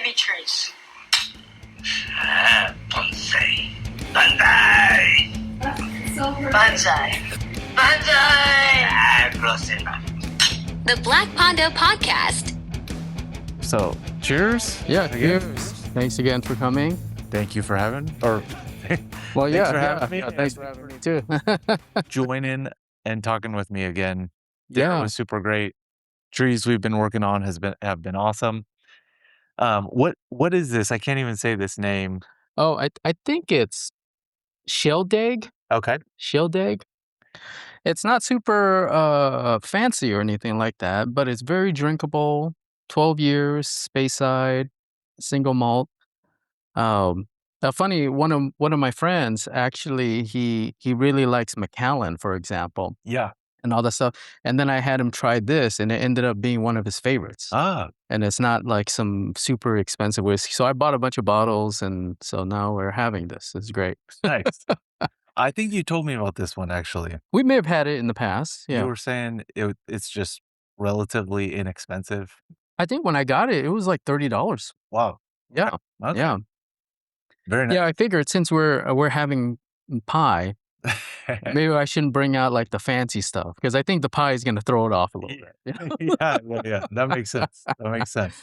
baby trees. Bonsai. Bonsai. Bonsai. Bonsai. Close enough. The Black Pondo Podcast. So, cheers. Yeah, cheers. Thanks again for coming. Thank you for having, Well, thanks for having me. thanks for having me too. joining and talking with me again. Dinner Yeah. was super great. Trees we've been working on have been awesome. What is this? I can't even say this name. Oh, I think it's sheldag. Okay. Sheldag. It's not super fancy or anything like that, but it's very drinkable. 12 years, Speyside, single malt. Funny, one of my friends actually he really likes Macallan, for example, Yeah. and all that stuff. And then I had him try this, and it ended up being one of his favorites. Ah, And it's not like some super expensive whiskey. So I bought a bunch of bottles, and so now we're having this. It's great. nice. I think you told me about this one actually. We may have had it in the past. You Yeah. were saying it's just relatively inexpensive. I think when I got it, it was like $30. Wow. Yeah. Okay. Yeah. Very nice. Yeah. I figured since we're having pie, maybe I shouldn't bring out like the fancy stuff because I think the pie is going to throw it off a little bit. yeah. That makes sense. That makes sense.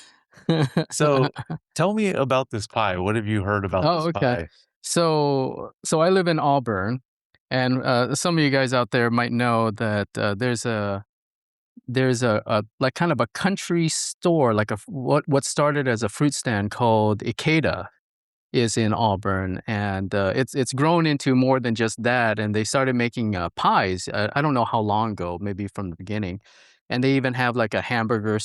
So tell me about this pie. What have you heard about Oh, this okay. pie? So I live in Auburn, and some of you guys out there might know that there's a like kind of a country store, like what started as a fruit stand called Ikeda is in Auburn, and it's grown into more than just that. And they started making pies. I don't know how long ago, maybe from the beginning. And they even have like a hamburger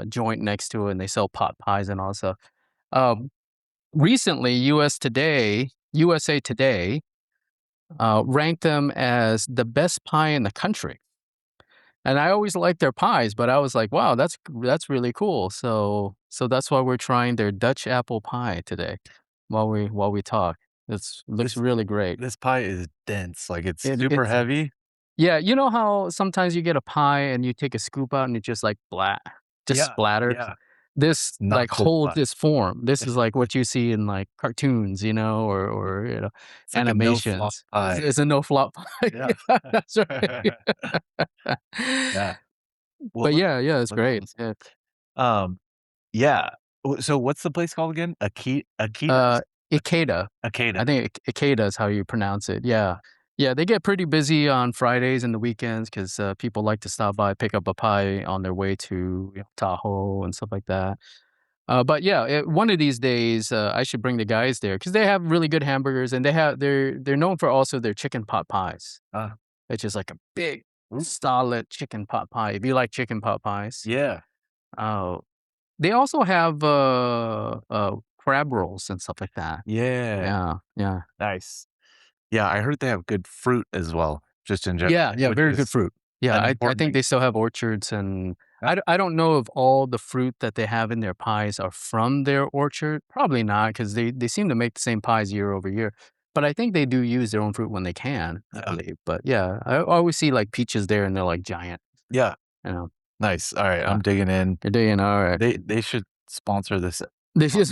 joint next to it, and they sell pot pies and all that stuff. Recently, USA Today ranked them as the best pie in the country. And I always liked their pies, but I was like, wow, that's really cool. So that's why we're trying their Dutch apple pie today while we talk. Looks This- really great. This pie is dense. Like it's It- super it's- heavy. Yeah, you know how sometimes you get a pie and you take a scoop out and it just like Yeah, splatters? yeah. This Not like so holds flat. this form. This is like what you see in like cartoons, or It's like a no-flop animations. pie. It's a no flop pie. Yeah. That's right. Yeah. Well, But yeah, it's let's great. listen. Yeah. Yeah. So what's the place called again? Ikeda. Akeda. I think Ikeda is how you pronounce it. Yeah. Yeah, they get pretty busy on Fridays and the weekends because people like to stop by, pick up a pie on their way to Tahoe and stuff like that. But yeah, one of these days I should bring the guys there because they have really good hamburgers, and they're known for also their chicken pot pies. Ah. It's just like a big, Ooh. solid chicken pot pie. If you like chicken pot pies, Yeah. they also have crab rolls and stuff like that. Yeah. Yeah. Nice. Yeah, I heard they have good fruit as well, just in general. Yeah, which very good is fruit. Yeah, an I important think thing. they still have orchards, and Yeah. I don't know if all the fruit that they have in their pies are from their orchard. Probably not, because they seem to make the same pies year over year. But I think they do use their own fruit when they can, I Yeah. believe. But yeah, I always see like peaches there, and they're like giant. Yeah. You know, Nice. All right. Yeah. I'm digging in. they're doing all right. They should sponsor this. They just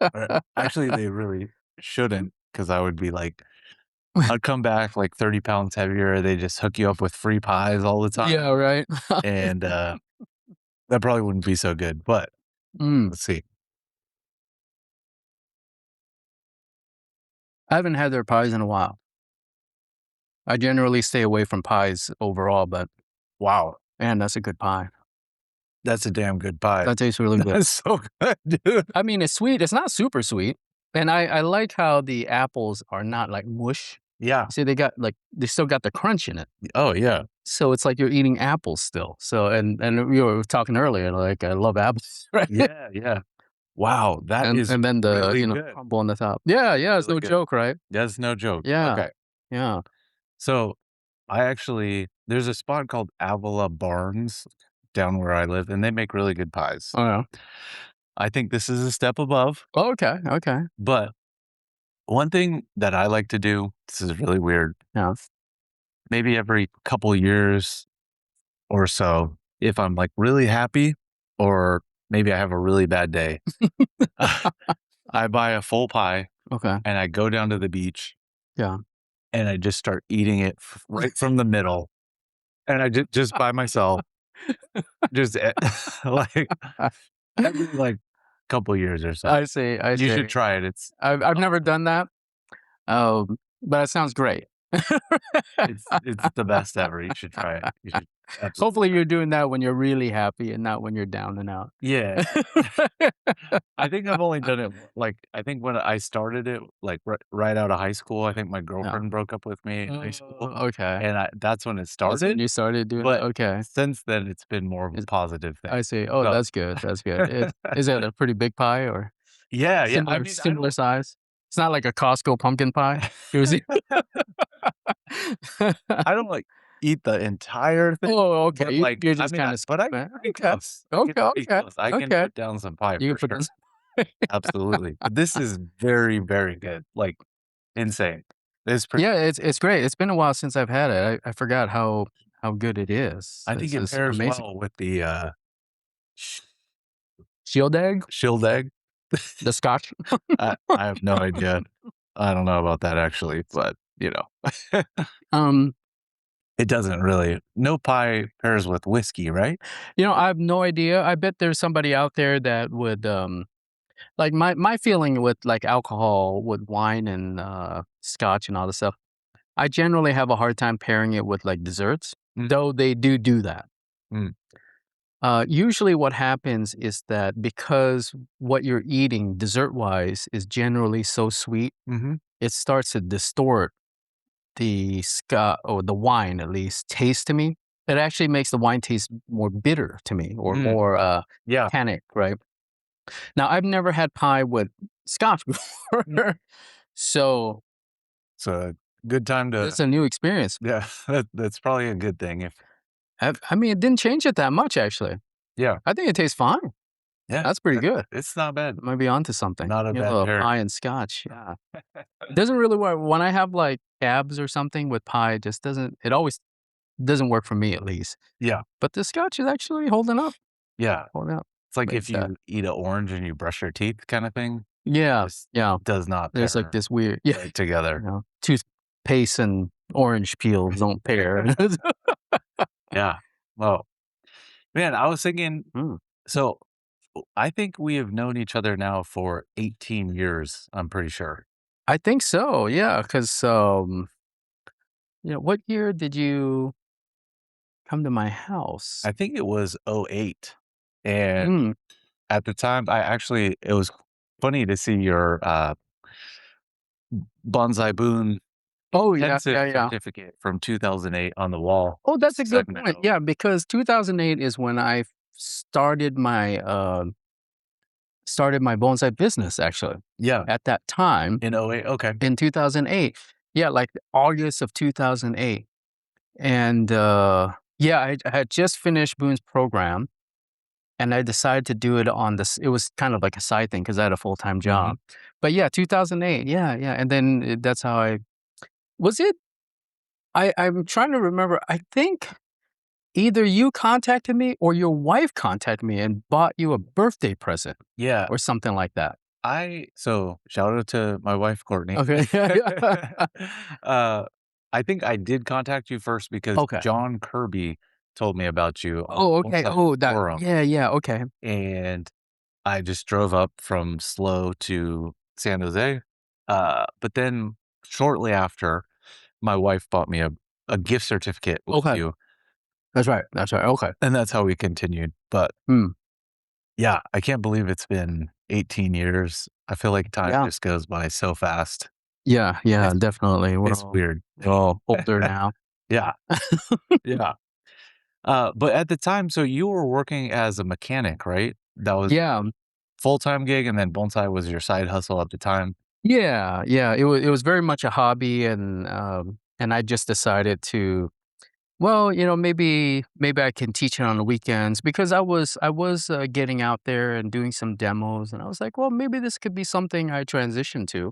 Or actually, they really shouldn't, because I would be like, I'd come back like 30 pounds heavier. They just hook you up with free pies all the time. yeah, right. And that probably wouldn't be so good. But Mm. let's see. I haven't had their pies in a while. I generally stay away from pies overall, but Wow. man, that's a good pie. That's a damn good pie. That tastes really good. That's so good, dude. I mean, it's sweet. It's not super sweet. And I like how the apples are not like mush. Yeah. See, they still got the crunch in it. Oh, yeah. So it's like you're eating apples still. So, and we were talking earlier, like I love apples, right? Yeah. Yeah. Wow. That is And then the, really good. crumble on the top. Yeah. It's Really no good. joke, right? That's no joke. Yeah. Okay. Yeah. So there's a spot called Avila Barnes down where I live, and they make really good pies. Oh, yeah. I think this is a step above. Oh, okay. Okay. But one thing that I like to do, this is really weird, Yeah. maybe every couple years or so, if I'm like really happy or maybe I have a really bad day. I buy a full pie Okay. and I go down to the beach Yeah. and I just start eating it right from the middle. And I just by myself, just like every like couple years or so. I see. I You see. should try it. It's I've never done that. But it sounds great. it's the best ever. You should try it. You should absolutely. Hopefully, you're doing that when you're really happy and not when you're down and out. Yeah. I think I've only done it like I think when I started it like right out of high school. I think my girlfriend broke up with me in high school, Okay. and that's when it That's when started. you started doing But that? Okay. since then, it's been more of a Is positive thing. I see. Oh, So that's good. That's good. Is it a pretty big pie or yeah. I similar mean, similar size? It's not like a Costco pumpkin pie? Usually I don't like eat the entire thing, Oh, okay. but You like you're I just mean, kinda but I skipping get it. pretty Okay. close. I get Okay, pretty okay, close. I can okay. put down some pie You for can put sure. this Absolutely. But this is very, very good. Like insane. It's pretty. Yeah, it's great. It's been a while since I've had it. I forgot how good it is. I think This it is pairs amazing. well with the sh- Shield egg? shilled egg. The scotch? I have no idea. I don't know about that actually, but Um, it doesn't really. No pie pairs with whiskey, right? I have no idea. I bet there's somebody out there that would, like my feeling with like alcohol, with wine and scotch and all this stuff. I generally have a hard time pairing it with like desserts, Mm, though they do that. mm, Usually, what happens is that because what you're eating dessert wise is generally so sweet, mhm, it starts to distort the scotch or the wine at least taste to me. It actually makes the wine taste more bitter to me or mm. more Yeah. tannic, right? Now, I've never had pie with scotch Mm. before, so It's a good time it's to. a new experience. Yeah, that's probably a good thing. If I mean, it didn't change it that much, actually. yeah, I think it tastes fine. yeah, That's pretty good. it's not bad. Might be onto something. Not a bad pairing. Pie and scotch. Yeah, it doesn't really work when I have like abs or something with pie. It just doesn't. It always doesn't work for me, at least. Yeah, But the scotch is actually holding up. yeah. Holding up. It's like if It's you eat an orange and you brush your teeth, kind of thing. yeah, Just yeah. does not There's like pair this weird right together. toothpaste and orange peels don't pair. Yeah. Well, man, I was thinking. Mm. So I think we have known each other now for 18 years. I'm pretty sure. I think so. Yeah, because what year did you come to my house? I think it was '08, and Mm. at the time, it was funny to see your bonsai boon Oh yeah, intensive yeah, yeah. certificate from 2008 on the wall. Oh, that's a good point. Segment. Yeah, because 2008 is when I started my bonsai business. Actually, Yeah, at that time in '08. Okay. in 2008, yeah, like August of 2008, and yeah, I had just finished Boone's program, and I decided to do it on this. It was kind of like a side thing because I had a full time Mhm. job. But yeah, 2008. Yeah, yeah, and then that's how I was it. I'm trying to remember. I think either you contacted me or your wife contacted me and bought you a birthday present Yeah. or something like that. So shout out to my wife, Courtney. Okay. Yeah, yeah. uh, I think I did contact you first because Okay. John Kirby told me about you on Oh, the okay. Bonsai Oh, that. forum, Yeah, yeah. Okay. and I just drove up from SLO to San Jose. But then shortly after, my wife bought me a gift certificate with Okay. you, That's right. That's right. Okay. and that's how we continued. But Hmm. yeah, I can't believe it's been 18 years. I feel like time Yeah. just goes by so fast. Yeah. Yeah. It's Definitely. it's weird. We're all older now. Yeah, yeah. But at the time, so you were working as a mechanic, right? That was Yeah. full-time gig, and then bonsai was your side hustle at the time? Yeah. Yeah. It was very much a hobby, and I just decided to. Well, maybe I can teach it on the weekends because I was getting out there and doing some demos, and I was like, well, maybe this could be something I transition to,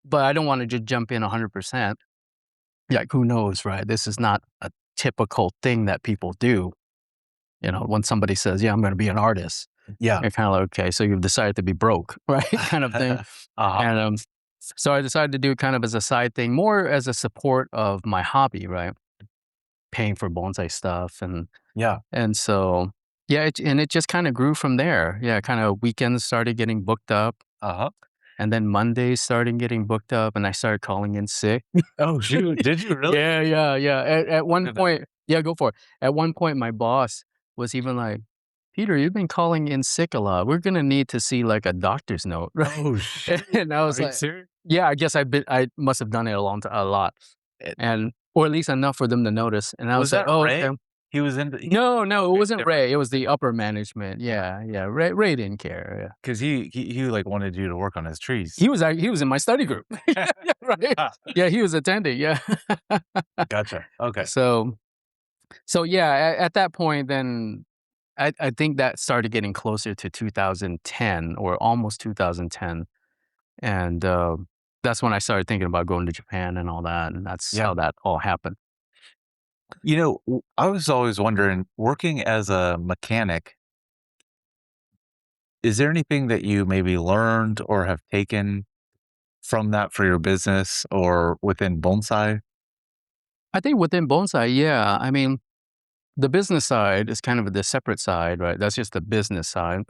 but I don't want to just jump in 100%. Like, who knows, right? This is not a typical thing that people do. when somebody says, "Yeah, I'm going to be an artist," Yeah. you're kind of like, okay, so you've decided to be broke, right? Kind of thing. And so I decided to do it kind of as a side thing, more as a support of my hobby, right? Paying for bonsai stuff, Yeah. and so yeah, it just kind of grew from there. Yeah, kind of weekends started getting booked up, Uh-huh. and then Mondays started getting booked up, and I started calling in sick. Oh, shoot. Did you really? Yeah. At one Goodness. point, yeah, go for it. At one point, my boss was even like, "Peter, you've been calling in sick a lot. We're gonna need to see like a doctor's note," right? Oh, shoot. And I was Are you like, serious? "Yeah, I guess I must have done it a lot, It- and or at least enough for them to notice." And I Was was like, that "Oh, Ray? okay." He was in the No, it okay, wasn't different. Ray. It was the upper management. Yeah. Ray didn't care. Because he like wanted you to work on his trees. He was in my study group. Yeah, right. Yeah, he was attending. Yeah. Gotcha. Okay. So yeah, at that point, then I think that started getting closer to 2010 or almost 2010, and that's when I started thinking about going to Japan and all that, and that's Yeah. how that all happened. I was always wondering, working as a mechanic, is there anything that you maybe learned or have taken from that for your business or within bonsai? I think within bonsai, yeah, I mean, the business side is kind of the separate side, right? That's just the business side.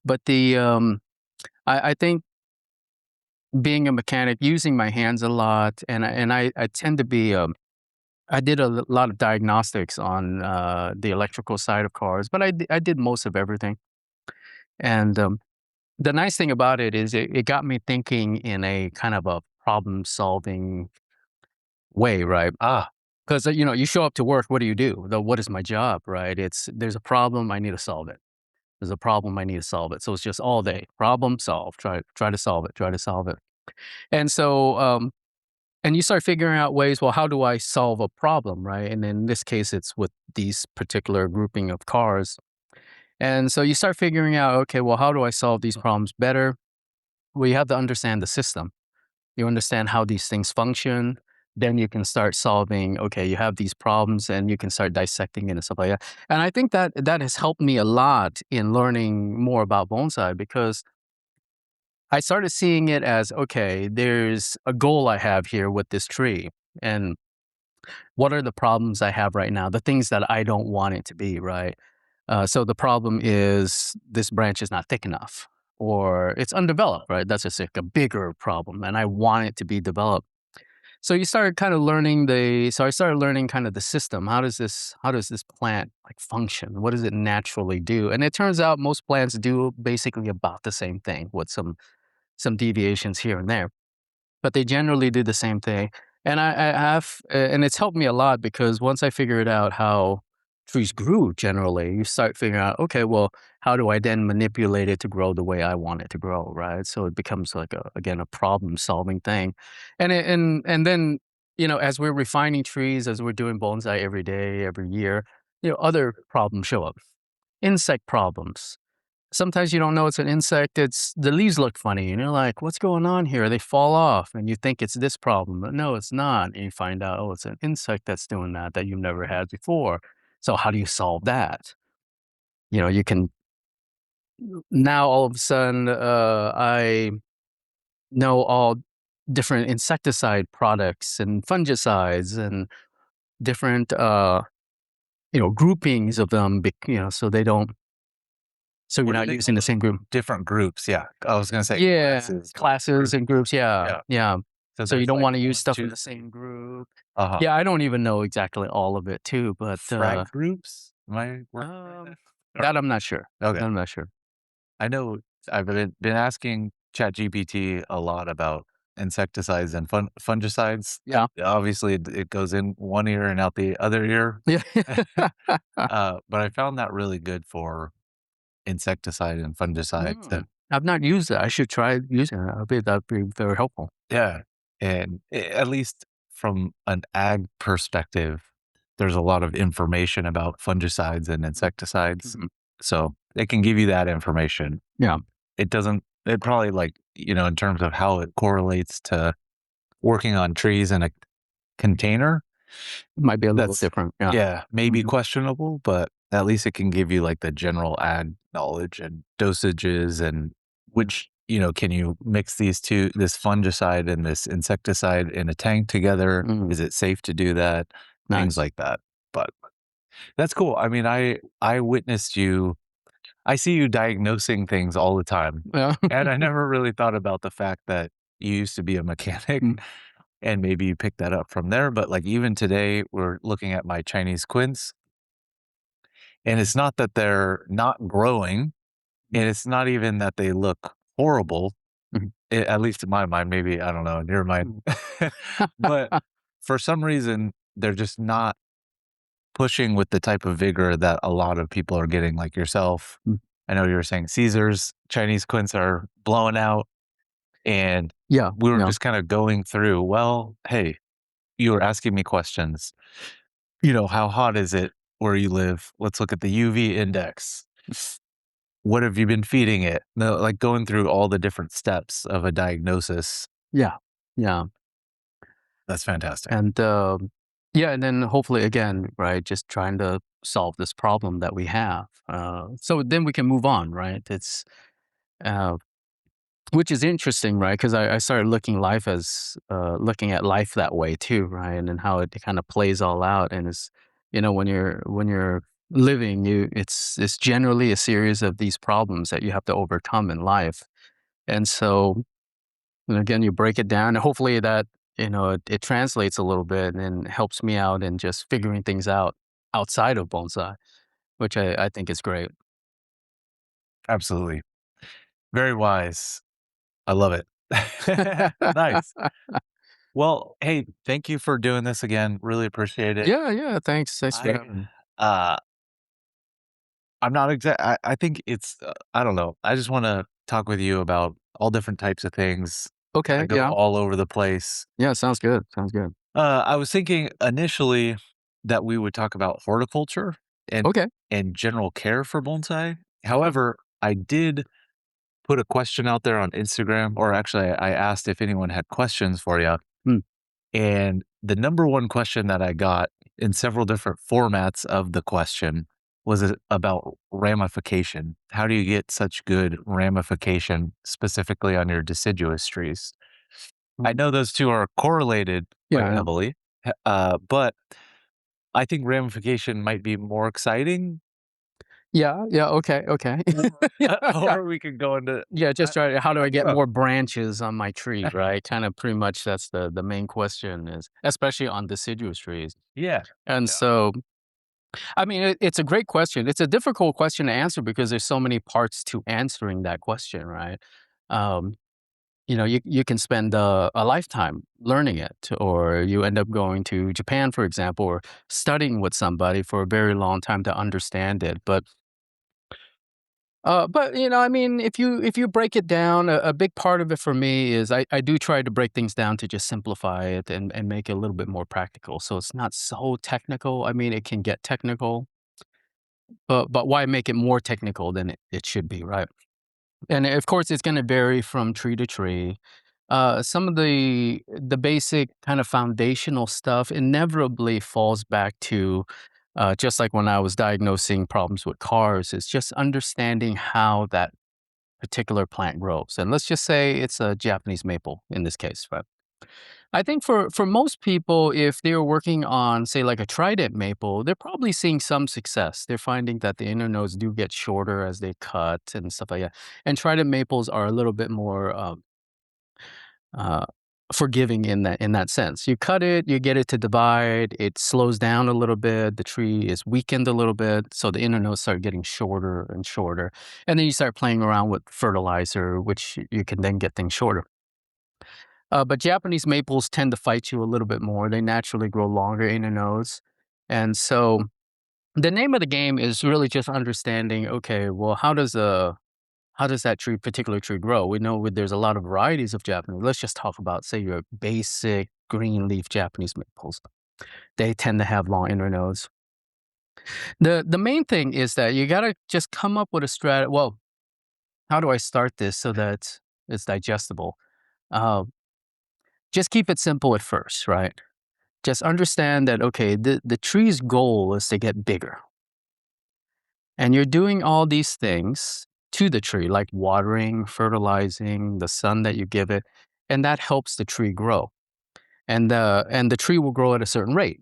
But I think being a mechanic, using my hands a lot, and I tend to be I did lot of diagnostics on the electrical side of cars, but I did most of everything. And the nice thing about it is it got me thinking in a kind of a problem solving way, right? Ah, Because you show up to work, what do you do? What is my job, right? It's there's a problem, I need to solve it. There's a problem, I need to solve it. So it's just all day problem solve, try to solve it, try to solve it. And so and you start figuring out ways. Well, how do I solve a problem, right? And in this case, it's with these particular grouping of cars. And so you start figuring out, okay, well, how do I solve these problems better? Well, you have to understand the system. You understand how these things function. Then you can start solving, okay, you have these problems and you can start dissecting it and stuff like that. And I think that has helped me a lot in learning more about bonsai because I started seeing it as, okay, there's a goal I have here with this tree. And what are the problems I have right now? The things that I don't want it to be, right? So the problem is this branch is not thick enough or it's undeveloped, right? That's just like a bigger problem and I want it to be developed. So you start kind of learning so I started learning kind of the system. How does this plant like function? What does it naturally do? And it turns out most plants do basically about the same thing with some deviations here and there, but they generally do the same thing. And I have, and it's helped me a lot because once I figured out how trees grew generally, you start figuring out, okay, well, how do I then manipulate it to grow the way I want it to grow, right? So it becomes like again, a problem solving thing. And then, as we're refining trees, as we're doing bonsai every day, every year, other problems show up. Insect problems, sometimes you don't know it's an insect. It's the leaves look funny, and you're like, "What's going on here?" They fall off, and you think it's this problem, but no, it's not. And you find out, oh, it's an insect that's doing that you've never had before. So how do you solve that? You can now all of a sudden, I know all different insecticide products and fungicides and different, groupings of them. So they don't. So you're what do not they using call the those? same group. Different groups. Yeah. I was gonna say Yeah, classes, but classes groups. and groups, yeah, Yeah. yeah. So So you there's don't like wanna use one, stuff from two, the same group. uh-huh. Yeah, I don't even know exactly all of it too, but, Frag groups? Am I working right um, there? that I'm not sure. Okay. I'm not sure. I know I've been asking ChatGPT a lot about insecticides and fungicides. Yeah. Obviously, it goes in one ear and out the other ear. Yeah. But I found that really good for insecticide and fungicides. Mm, I've not used that. I should try using it. That'd be very helpful. Yeah, and at least from an ag perspective, there's a lot of information about fungicides and insecticides, Mhm. so it can give you that information. Yeah, It doesn't it probably, like, in terms of how it correlates to working on trees in a container, it might be a little that's different, yeah. yeah, maybe Mhm. questionable, but at least it can give you like the general ag knowledge and dosages and which, can you mix this fungicide and this insecticide in a tank together? Mm, Is it safe to do that? Things nice. like that. But that's cool. I mean, I witnessed you I see you diagnosing things all the time. Yeah. And I never really thought about the fact that you used to be a mechanic Mm, and maybe you picked that up from there. But like even today, we're looking at my Chinese quince, and it's not that they're not growing, mm, and it's not even that they look horrible, mhm, at least in my mind, maybe, I don't know, in your mind. mm. But for some reason, they're just not pushing with the type of vigor that a lot of people are getting, like yourself. Mm. I know you were saying Caesars, Chinese quince are blowing out, and Yeah, we were yeah. just kind of going through, well, hey, you were asking me questions. How hot is it where you live? Let's look at the UV index. What have you been feeding it? No, like going through all the different steps of a diagnosis. Yeah, yeah. That's fantastic. And, yeah, and then hopefully again, right, just trying to solve this problem that we have. So then we can move on, right? Uh, which is interesting, right? Because I started looking at life that way too, right? And then how it kind of plays all out. And when you're living, it's generally a series of these problems that you have to overcome in life. And so, and again, you break it down, and hopefully that it translates a little bit and helps me out in just figuring things out outside of bonsai, which I think is great. Absolutely. Very wise. I love it. Nice. Well, hey, thank you for doing this again. Really appreciate it. Yeah, yeah. Thanks for I having me. uh I'm not exact I think it's I don't know. I just want to talk with you about all different types of things. I Okay. go Yeah. all over the place. Yeah. Sounds good. Sounds good. I was thinking initially that we would talk about horticulture and Okay. general care for bonsai. Yeah. However, I did put a question out there on Instagram, or actually, I asked if anyone had questions for you. Hmm. And the number one question that I got in several different formats of the question was about ramification. How do you get such good ramification, specifically on your deciduous trees? I Mm. know those two are correlated quite Yeah. heavily, but I think ramification might be more exciting, Yeah. Yeah. Okay. Okay. or, Yeah. Yeah. or we could go into, Yeah. Just try. How do I I don't get know. more branches on my tree? Right. Kind of pretty much that's the main question is, especially on deciduous trees. Yeah. And Yeah. so, I mean, it's a great question. It's a difficult question to answer because there's so many parts to answering that question, right? Um, you can spend a lifetime learning it, or you end up going to Japan, for example, or studying with somebody for a very long time to understand it. But I mean, if you break it down, a big part of it for me is I do try to break things down to just simplify it and make it a little bit more practical. So it's not so technical. I mean, it can get technical, but why make it more technical than it should be, right? And of course, it's going to vary from tree to tree. Some of the basic kind of foundational stuff inevitably falls back to just like when I was diagnosing problems with cars. It's just understanding how that particular plant grows. And let's just say it's a Japanese maple in this case, right? I think for most people, if they're working on, say, like a trident maple, they're probably seeing some success. They're finding that the inner nodes do get shorter as they cut and stuff like that. And trident maples are a little bit more uh, forgiving in that sense. You cut it, you get it to divide, it slows down a little bit. The tree is weakened a little bit, so the inner nodes start getting shorter and shorter. And then you start playing around with fertilizer, which you can then get things shorter. But Japanese maples tend to fight you a little bit more. They naturally grow longer in the nose. And so the name of the game is really just understanding, okay, well, how does that particular tree grow? We know there's a lot of varieties of Japanese. Let's just talk about, say, your basic green leaf Japanese maples. They tend to have long inner nodes. The main thing is that you gotta just come up with a strat. Well, how do I start this so that it's digestible? Uh, just keep it simple at first, right? Just understand that, okay, the tree's goal is to get bigger. And you're doing all these things to the tree, like watering, fertilizing, the sun that you give it, and that helps the tree grow. And the tree will grow at a certain rate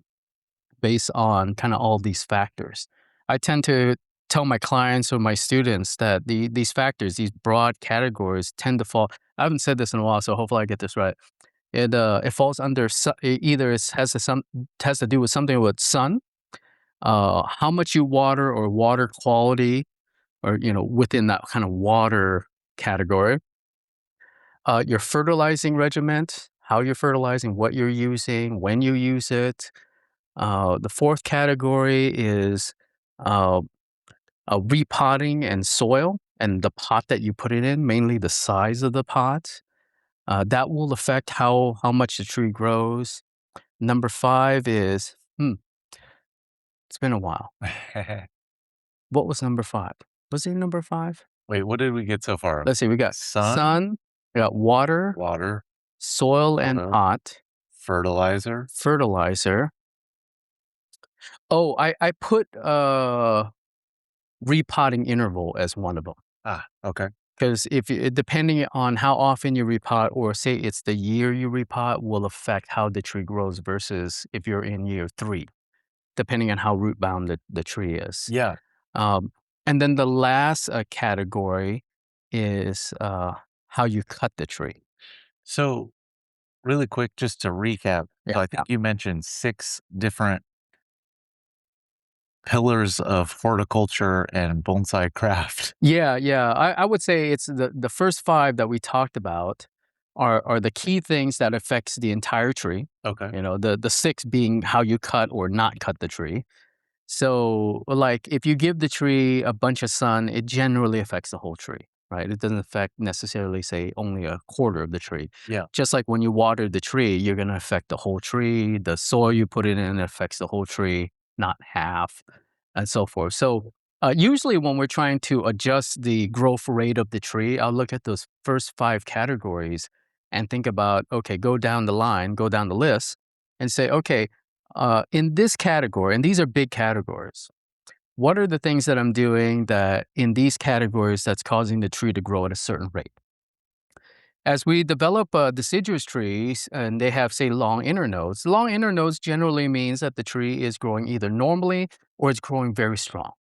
based on kind of all these factors. I tend to tell my clients or my students that these factors, these broad categories, tend to fall. I haven't said this in a while, so hopefully I get this right. It falls under either it has to do with something with sun, how much you water or water quality, or within that kind of water category. Your fertilizing regimen, how you're fertilizing, what you're using, when you use it. The fourth category is uh, repotting and soil and the pot that you put it in, mainly the size of the pot. That will affect how much the tree grows. Number five is, it's been a while. What was number five? Was it number five? Wait, what did we get so far? Let's see. We got sun, we got water, water, soil and soil, pot, fertilizer. fertilizer. Oh, I put repotting interval as one of them. Okay. Because depending on how often you repot, or say it's the year you repot, will affect how the tree grows versus if you're in year 3, depending on how root bound the tree is. Yeah. Um, and then the last category is how you cut the tree. So, really quick, just to recap. Yeah, So I think you mentioned 6 different pillars of horticulture and bonsai craft. Yeah. I would say it's the first 5 that we talked about are the key things that affects the entire tree. Okay. The 6 being how you cut or not cut the tree. So, like, if you give the tree a bunch of sun, it generally affects the whole tree, right? It doesn't affect necessarily, say, only a quarter of the tree. Yeah. Just like when you water the tree, you're going to affect the whole tree. The soil you put it in affects the whole tree, not half, and so forth. So, usually when we're trying to adjust the growth rate of the tree, I'll look at those first 5 categories and think about, okay, go down the list and say, okay, in this category, and these are big categories, what are the things that I'm doing that in these categories that's causing the tree to grow at a certain rate? As we develop deciduous trees and they have, say, long internodes generally means that the tree is growing either normally or it's growing very strong.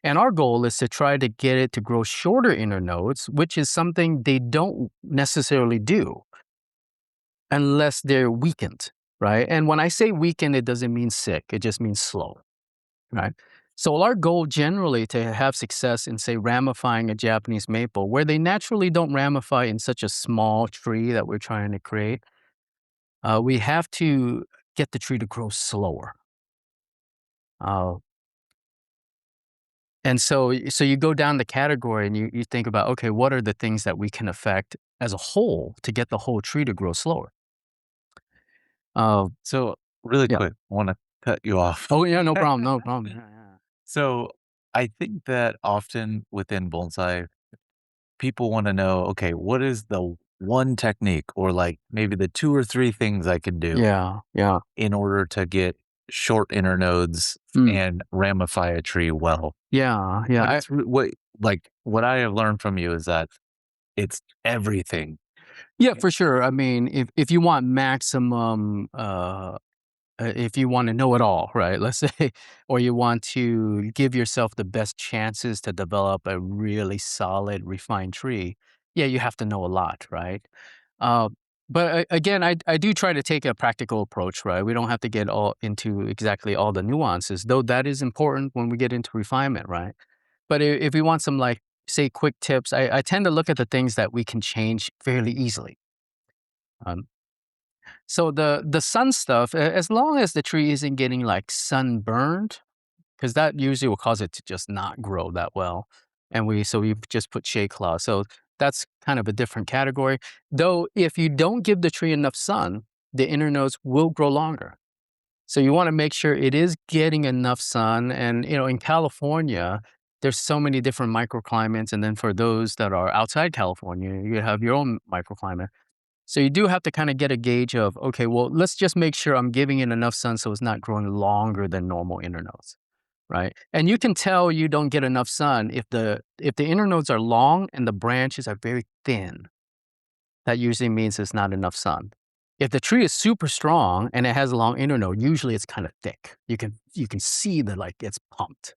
And our goal is to try to get it to grow shorter internodes, which is something they don't necessarily do unless they're weakened, right? And when I say weakened, it doesn't mean sick, it just means slow, right? So our goal generally to have success in, say, ramifying a Japanese maple, where they naturally don't ramify in such a small tree that we're trying to create, we have to get the tree to grow slower. And so you go down the category and you think about, okay, what are the things that we can affect as a whole to get the whole tree to grow slower? So, really Yeah. quick, I want to cut you off. Oh, yeah, no problem, no problem. Yeah. So, I think that often within bonsai, people want to know, okay, what is the one technique or like maybe the 2 or 3 things I can do Yeah. in order to get short internodes Mm. and ramify a tree well? Yeah. But it's what I have learned from you is that it's everything. Yeah, for sure. I mean, if you want maximum, if you want to know it all, right? Let's say, or you want to give yourself the best chances to develop a really solid, refined tree, yeah, you have to know a lot, right? Uh, but again, I do try to take a practical approach, right? We don't have to get all into exactly all the nuances, though that is important when we get into refinement, right? But if we want some, like, say, quick tips, I tend to look at the things that we can change fairly easily. Um, so the sun stuff, as long as the tree isn't getting like sunburned, because that usually will cause it to just not grow that well, and we just put shade cloth. So that's kind of a different category. Though if you don't give the tree enough sun, the inner nodes will grow longer. So you want to make sure it is getting enough sun. And in California, there's so many different microclimates, and then for those that are outside California, you have your own microclimate. So you do have to kind of get a gauge of, okay, well, let's just make sure I'm giving it enough sun so it's not growing longer than normal internodes, right? And you can tell you don't get enough sun if the internodes are long and the branches are very thin. That usually means it's not enough sun. If the tree is super strong and it has a long internode, usually it's kind of thick. You can see that like it's pumped.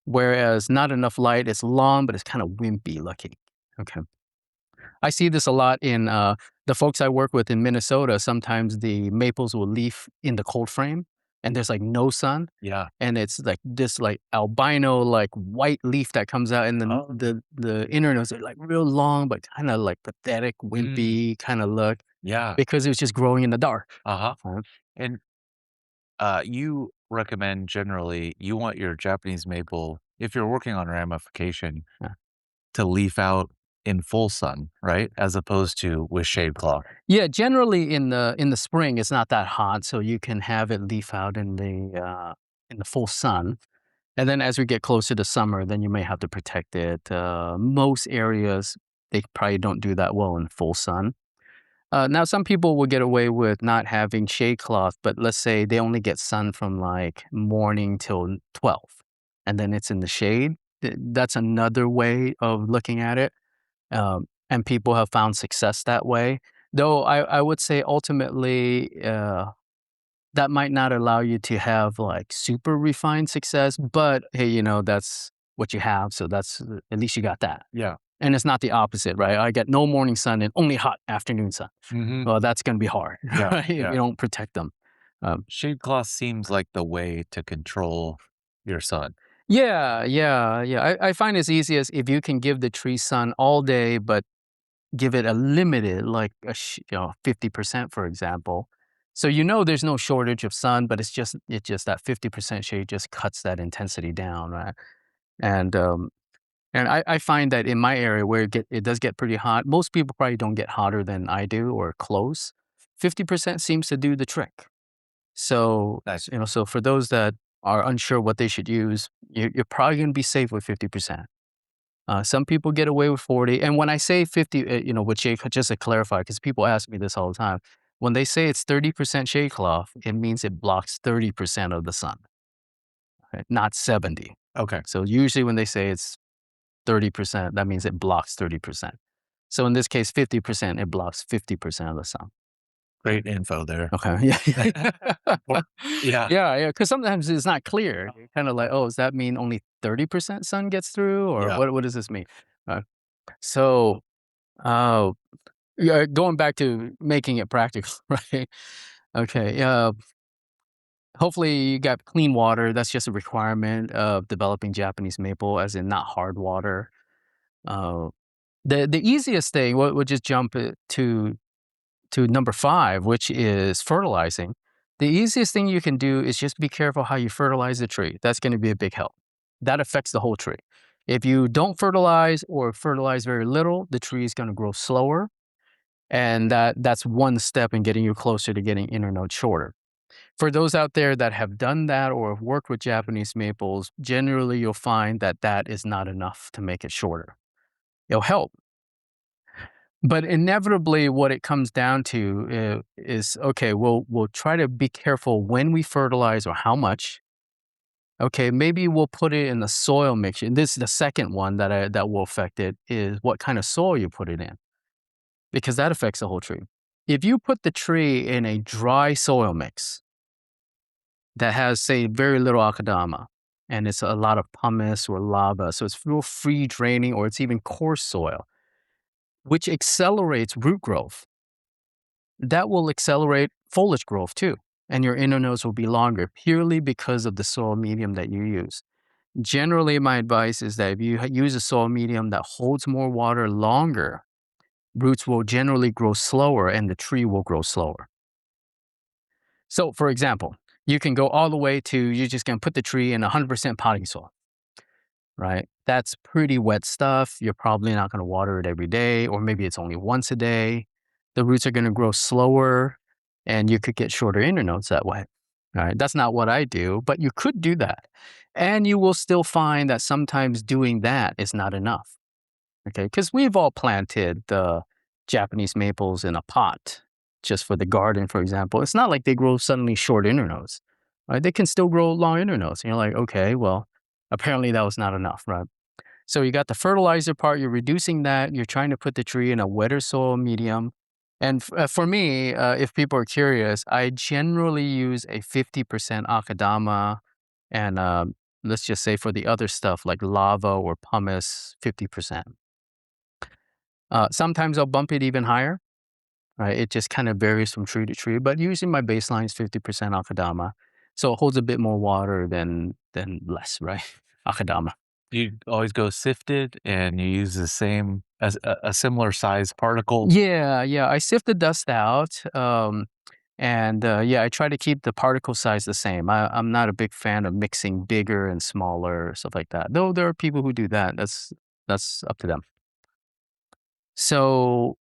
Whereas not enough light, it's long, but it's kind of wimpy looking. Okay. I see this a lot in the folks I work with in Minnesota. Sometimes the maples will leaf in the cold frame and there's like no sun. Yeah. And it's like this like albino, like white leaf that comes out, and then Oh. the internodes are like real long, but kind of like pathetic, wimpy kind of look Yeah. because it was just growing in the dark. Uh-huh. Right? And you recommend generally you want your Japanese maple, if you're working on ramification, Yeah. to leaf out in full sun, right? As opposed to with shade cloth. Yeah, generally in the spring it's not that hot, so you can have it leaf out in the full sun. And then as we get closer to summer, then you may have to protect it. Most areas they probably don't do that well in full sun. Now some people will get away with not having shade cloth, but let's say they only get sun from like morning till 12, and then it's in the shade. That's another way of looking at it. And people have found success that way. Though I would say ultimately that might not allow you to have like super refined success, but hey, that's what you have. So that's at least you got that. Yeah. And it's not the opposite, right? I get no morning sun and only hot afternoon sun. Mm-hmm. Well, that's going to be hard, Yeah, right? If yeah. you don't protect them. Shade cloth seems like the way to control your sun. Yeah. I find it's easiest if you can give the tree sun all day, but give it a limited, like 50%, for example. So there's no shortage of sun, but it's just that 50% shade just cuts that intensity down, right? And I find that in my area where it does get pretty hot, most people probably don't get hotter than I do or close. 50% seems to do the trick. So Nice. so for those that are unsure what they should use, you're probably going to be safe with 50%. Some people get away with 40. And when I say 50, with shade, just to clarify, because people ask me this all the time, when they say it's 30% shade cloth, it means it blocks 30% of the sun, right? Not 70. Okay. So usually when they say it's 30%, that means it blocks 30%. So in this case, 50%, it blocks 50% of the sun. Great info there. Okay. Yeah. Yeah. Yeah. Because sometimes it's not clear. You're kind of like, oh, does that mean only 30% sun gets through? Or Yeah. what does this mean? So, yeah, going back to making it practical, right? Okay. Hopefully you got clean water. That's just a requirement of developing Japanese maple, as in not hard water. Uh, the easiest thing, we'll just jump to number 5, which is fertilizing. The easiest thing you can do is just be careful how you fertilize the tree. That's going to be a big help. That affects the whole tree. If you don't fertilize or fertilize very little, the tree is going to grow slower. And that's one step in getting you closer to getting internode shorter. For those out there that have done that or have worked with Japanese maples, generally you'll find that that is not enough to make it shorter. It'll help. But inevitably, what it comes down to is okay. We'll try to be careful when we fertilize or how much. Okay, maybe we'll put it in the soil mixture. And this is the second one that will affect it, is what kind of soil you put it in, because that affects the whole tree. If you put the tree in a dry soil mix that has, say, very little akadama, and it's a lot of pumice or lava, so it's real free draining, or it's even coarse soil, which accelerates root growth, that will accelerate foliage growth too. And your internodes will be longer purely because of the soil medium that you use. Generally, my advice is that if you use a soil medium that holds more water longer, roots will generally grow slower and the tree will grow slower. So, for example, you can go all the way to, you're just going to put the tree in 100% potting soil, right? That's pretty wet stuff. You're probably not going to water it every day, or maybe it's only once a day. The roots are going to grow slower and you could get shorter internodes that way. All right. That's not what I do, but you could do that. And you will still find that sometimes doing that is not enough. Okay. Because we've all planted the Japanese maples in a pot just for the garden, for example. It's not like they grow suddenly short internodes. right? They can still grow long internodes. And you're like, okay, well, apparently that was not enough, right? So you got the fertilizer part, you're reducing that, you're trying to put the tree in a wetter soil medium. And for me, if people are curious, I generally use a 50% akadama and let's just say for the other stuff like lava or pumice, 50%. Sometimes I'll bump it even higher, right? It just kind of varies from tree to tree, but usually my baseline is 50% akadama. So it holds a bit more water than less, right? Akadama. You always go sifted and you use the same as a similar size particle. Yeah, yeah. I sift the dust out, and yeah, I try to keep the particle size the same. I'm not a big fan of mixing bigger and smaller stuff like that. Though there are people who do that. That's up to them. So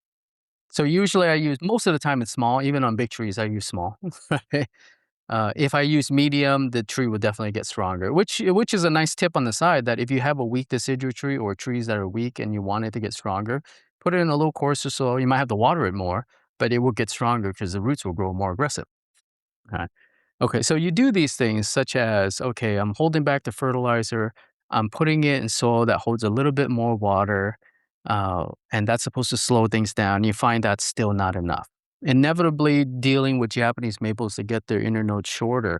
usually I use most of the time it's small. Even on big trees, I use small. Right? If I use medium, the tree will definitely get stronger. Which is a nice tip on the side that if you have a weak deciduous tree or trees that are weak and you want it to get stronger, put it in a little coarser soil. You might have to water it more, but it will get stronger because the roots will grow more aggressive. Okay. Okay, so you do these things such as, okay, I'm holding back the fertilizer, I'm putting it in soil that holds a little bit more water, and that's supposed to slow things down. You find that's still not enough. Inevitably, dealing with Japanese maples to get their internode shorter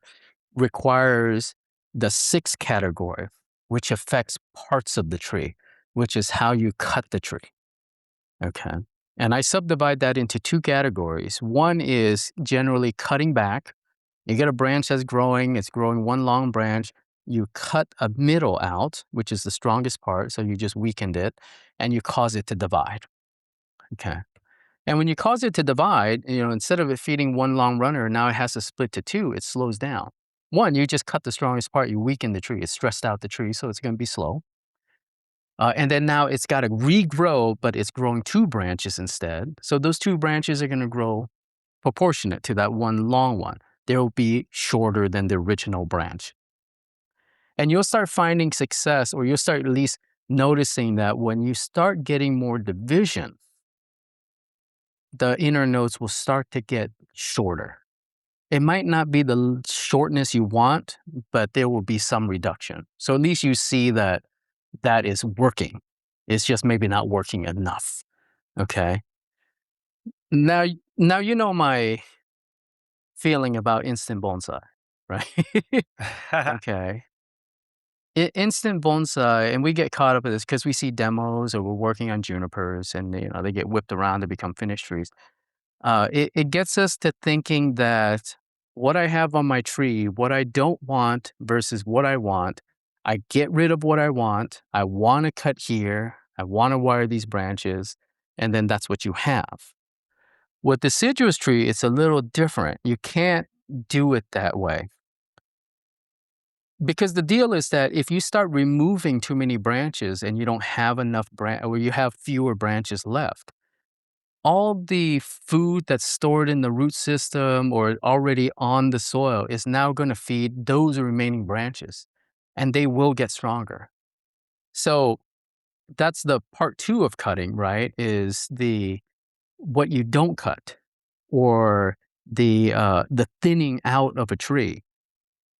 requires the sixth category, which affects parts of the tree, which is how you cut the tree. Okay. And I subdivide that into two categories. One is generally cutting back. You get a branch that's growing, it's growing one long branch. You cut a middle out, which is the strongest part. So you just weakened it and you cause it to divide. Okay. And when you cause it to divide, instead of it feeding one long runner, now it has to split to two, it slows down. One, you just cut the strongest part, you weaken the tree, it stressed out the tree, so it's going to be slow. And then now it's got to regrow, but it's growing two branches instead. So those two branches are going to grow proportionate to that one long one. They'll be shorter than the original branch. And you'll start finding success, or you'll start at least noticing that when you start getting more division, the inner nodes will start to get shorter. It might not be the shortness you want, but there will be some reduction. So at least you see that that is working. It's just maybe not working enough. Okay. Now, you know my feeling about instant bonsai, right? Okay. Instant bonsai, and we get caught up in this because we see demos or we're working on junipers, and they get whipped around to become finished trees. It gets us to thinking that what I have on my tree, what I don't want versus what I want, I get rid of what I want. I want to cut here. I want to wire these branches. And then that's what you have. With deciduous tree, it's a little different. You can't do it that way. Because the deal is that if you start removing too many branches and you don't have enough or you have fewer branches left, all the food that's stored in the root system or already on the soil is now going to feed those remaining branches, and they will get stronger. So that's the part two of cutting, right? Is the what you don't cut, or the thinning out of a tree.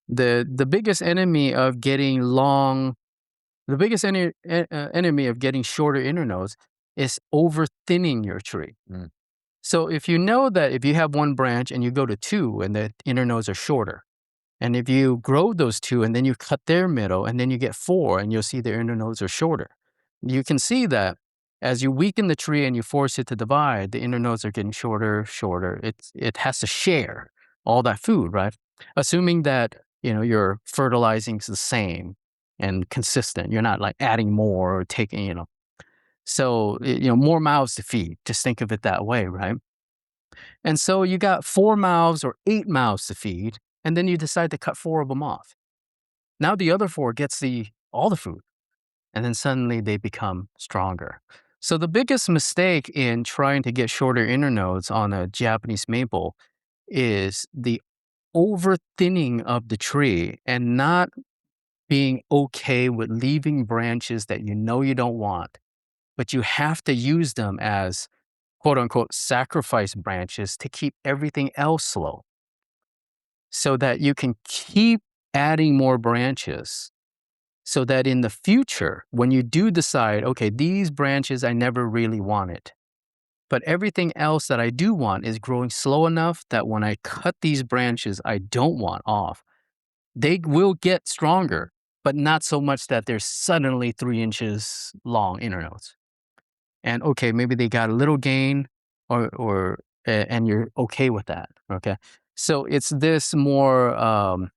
The biggest enemy of getting long, the biggest enemy of getting shorter internodes is over thinning your tree. So if you know that if you have one branch and you go to two and the internodes are shorter, and if you grow those two and then you cut their middle and then you get four and you'll see their internodes are shorter, you can see that as you weaken the tree and you force it to divide, the internodes are getting shorter, shorter. It has to share all that food, right? Assuming that your fertilizing is the same and consistent. You're not like adding more or taking. So more mouths to feed. Just think of it that way, right? And so you got 4 mouths or 8 mouths to feed, and then you decide to cut 4 of them off. Now the other 4 gets all the food, and then suddenly they become stronger. So the biggest mistake in trying to get shorter internodes on a Japanese maple is the over thinning of the tree and not being okay with leaving branches that you don't want, but you have to use them as quote unquote sacrifice branches to keep everything else slow. so that you can keep adding more branches, so that in the future, when you do decide, okay, these branches I never really wanted, but everything else that I do want is growing slow enough that when I cut these branches I don't want off, they will get stronger, but not so much that they're suddenly 3 inches long internodes. And okay, maybe they got a little gain, and you're okay with that. Okay, so it's this more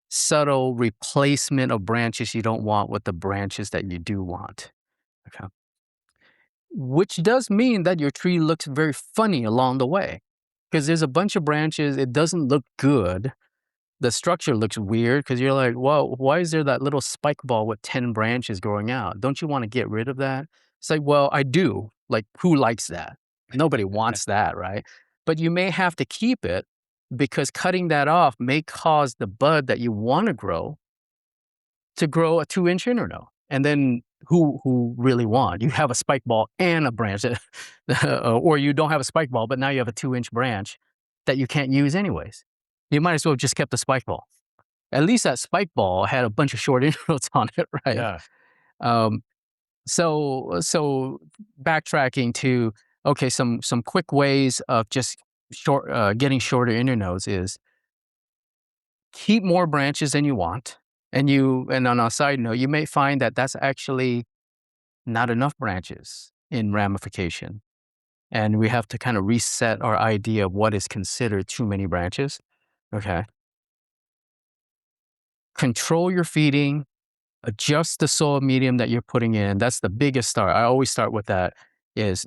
subtle replacement of branches you don't want with the branches that you do want. Okay, which does mean that your tree looks very funny along the way, because there's a bunch of branches. It doesn't look good. The structure looks weird because you're like, well, why is there that little spike ball with 10 branches growing out? Don't you want to get rid of that? It's like, well, I do. Like, who likes that? Nobody wants that, right? But you may have to keep it because cutting that off may cause the bud that you want to grow a 2-inch internode. And then who really want? You have a spike ball and a branch, or you don't have a spike ball, but now you have a 2-inch branch that you can't use anyways. You might as well have just kept the spike ball. At least that spike ball had a bunch of short inroads on it, right? Yeah. Um, so backtracking to, okay, some quick ways of just getting shorter internodes is keep more branches than you want. And on a side note, you may find that that's actually not enough branches in ramification. And we have to kind of reset our idea of what is considered too many branches. Okay. Control your feeding, adjust the soil medium that you're putting in. That's the biggest start. I always start with that, is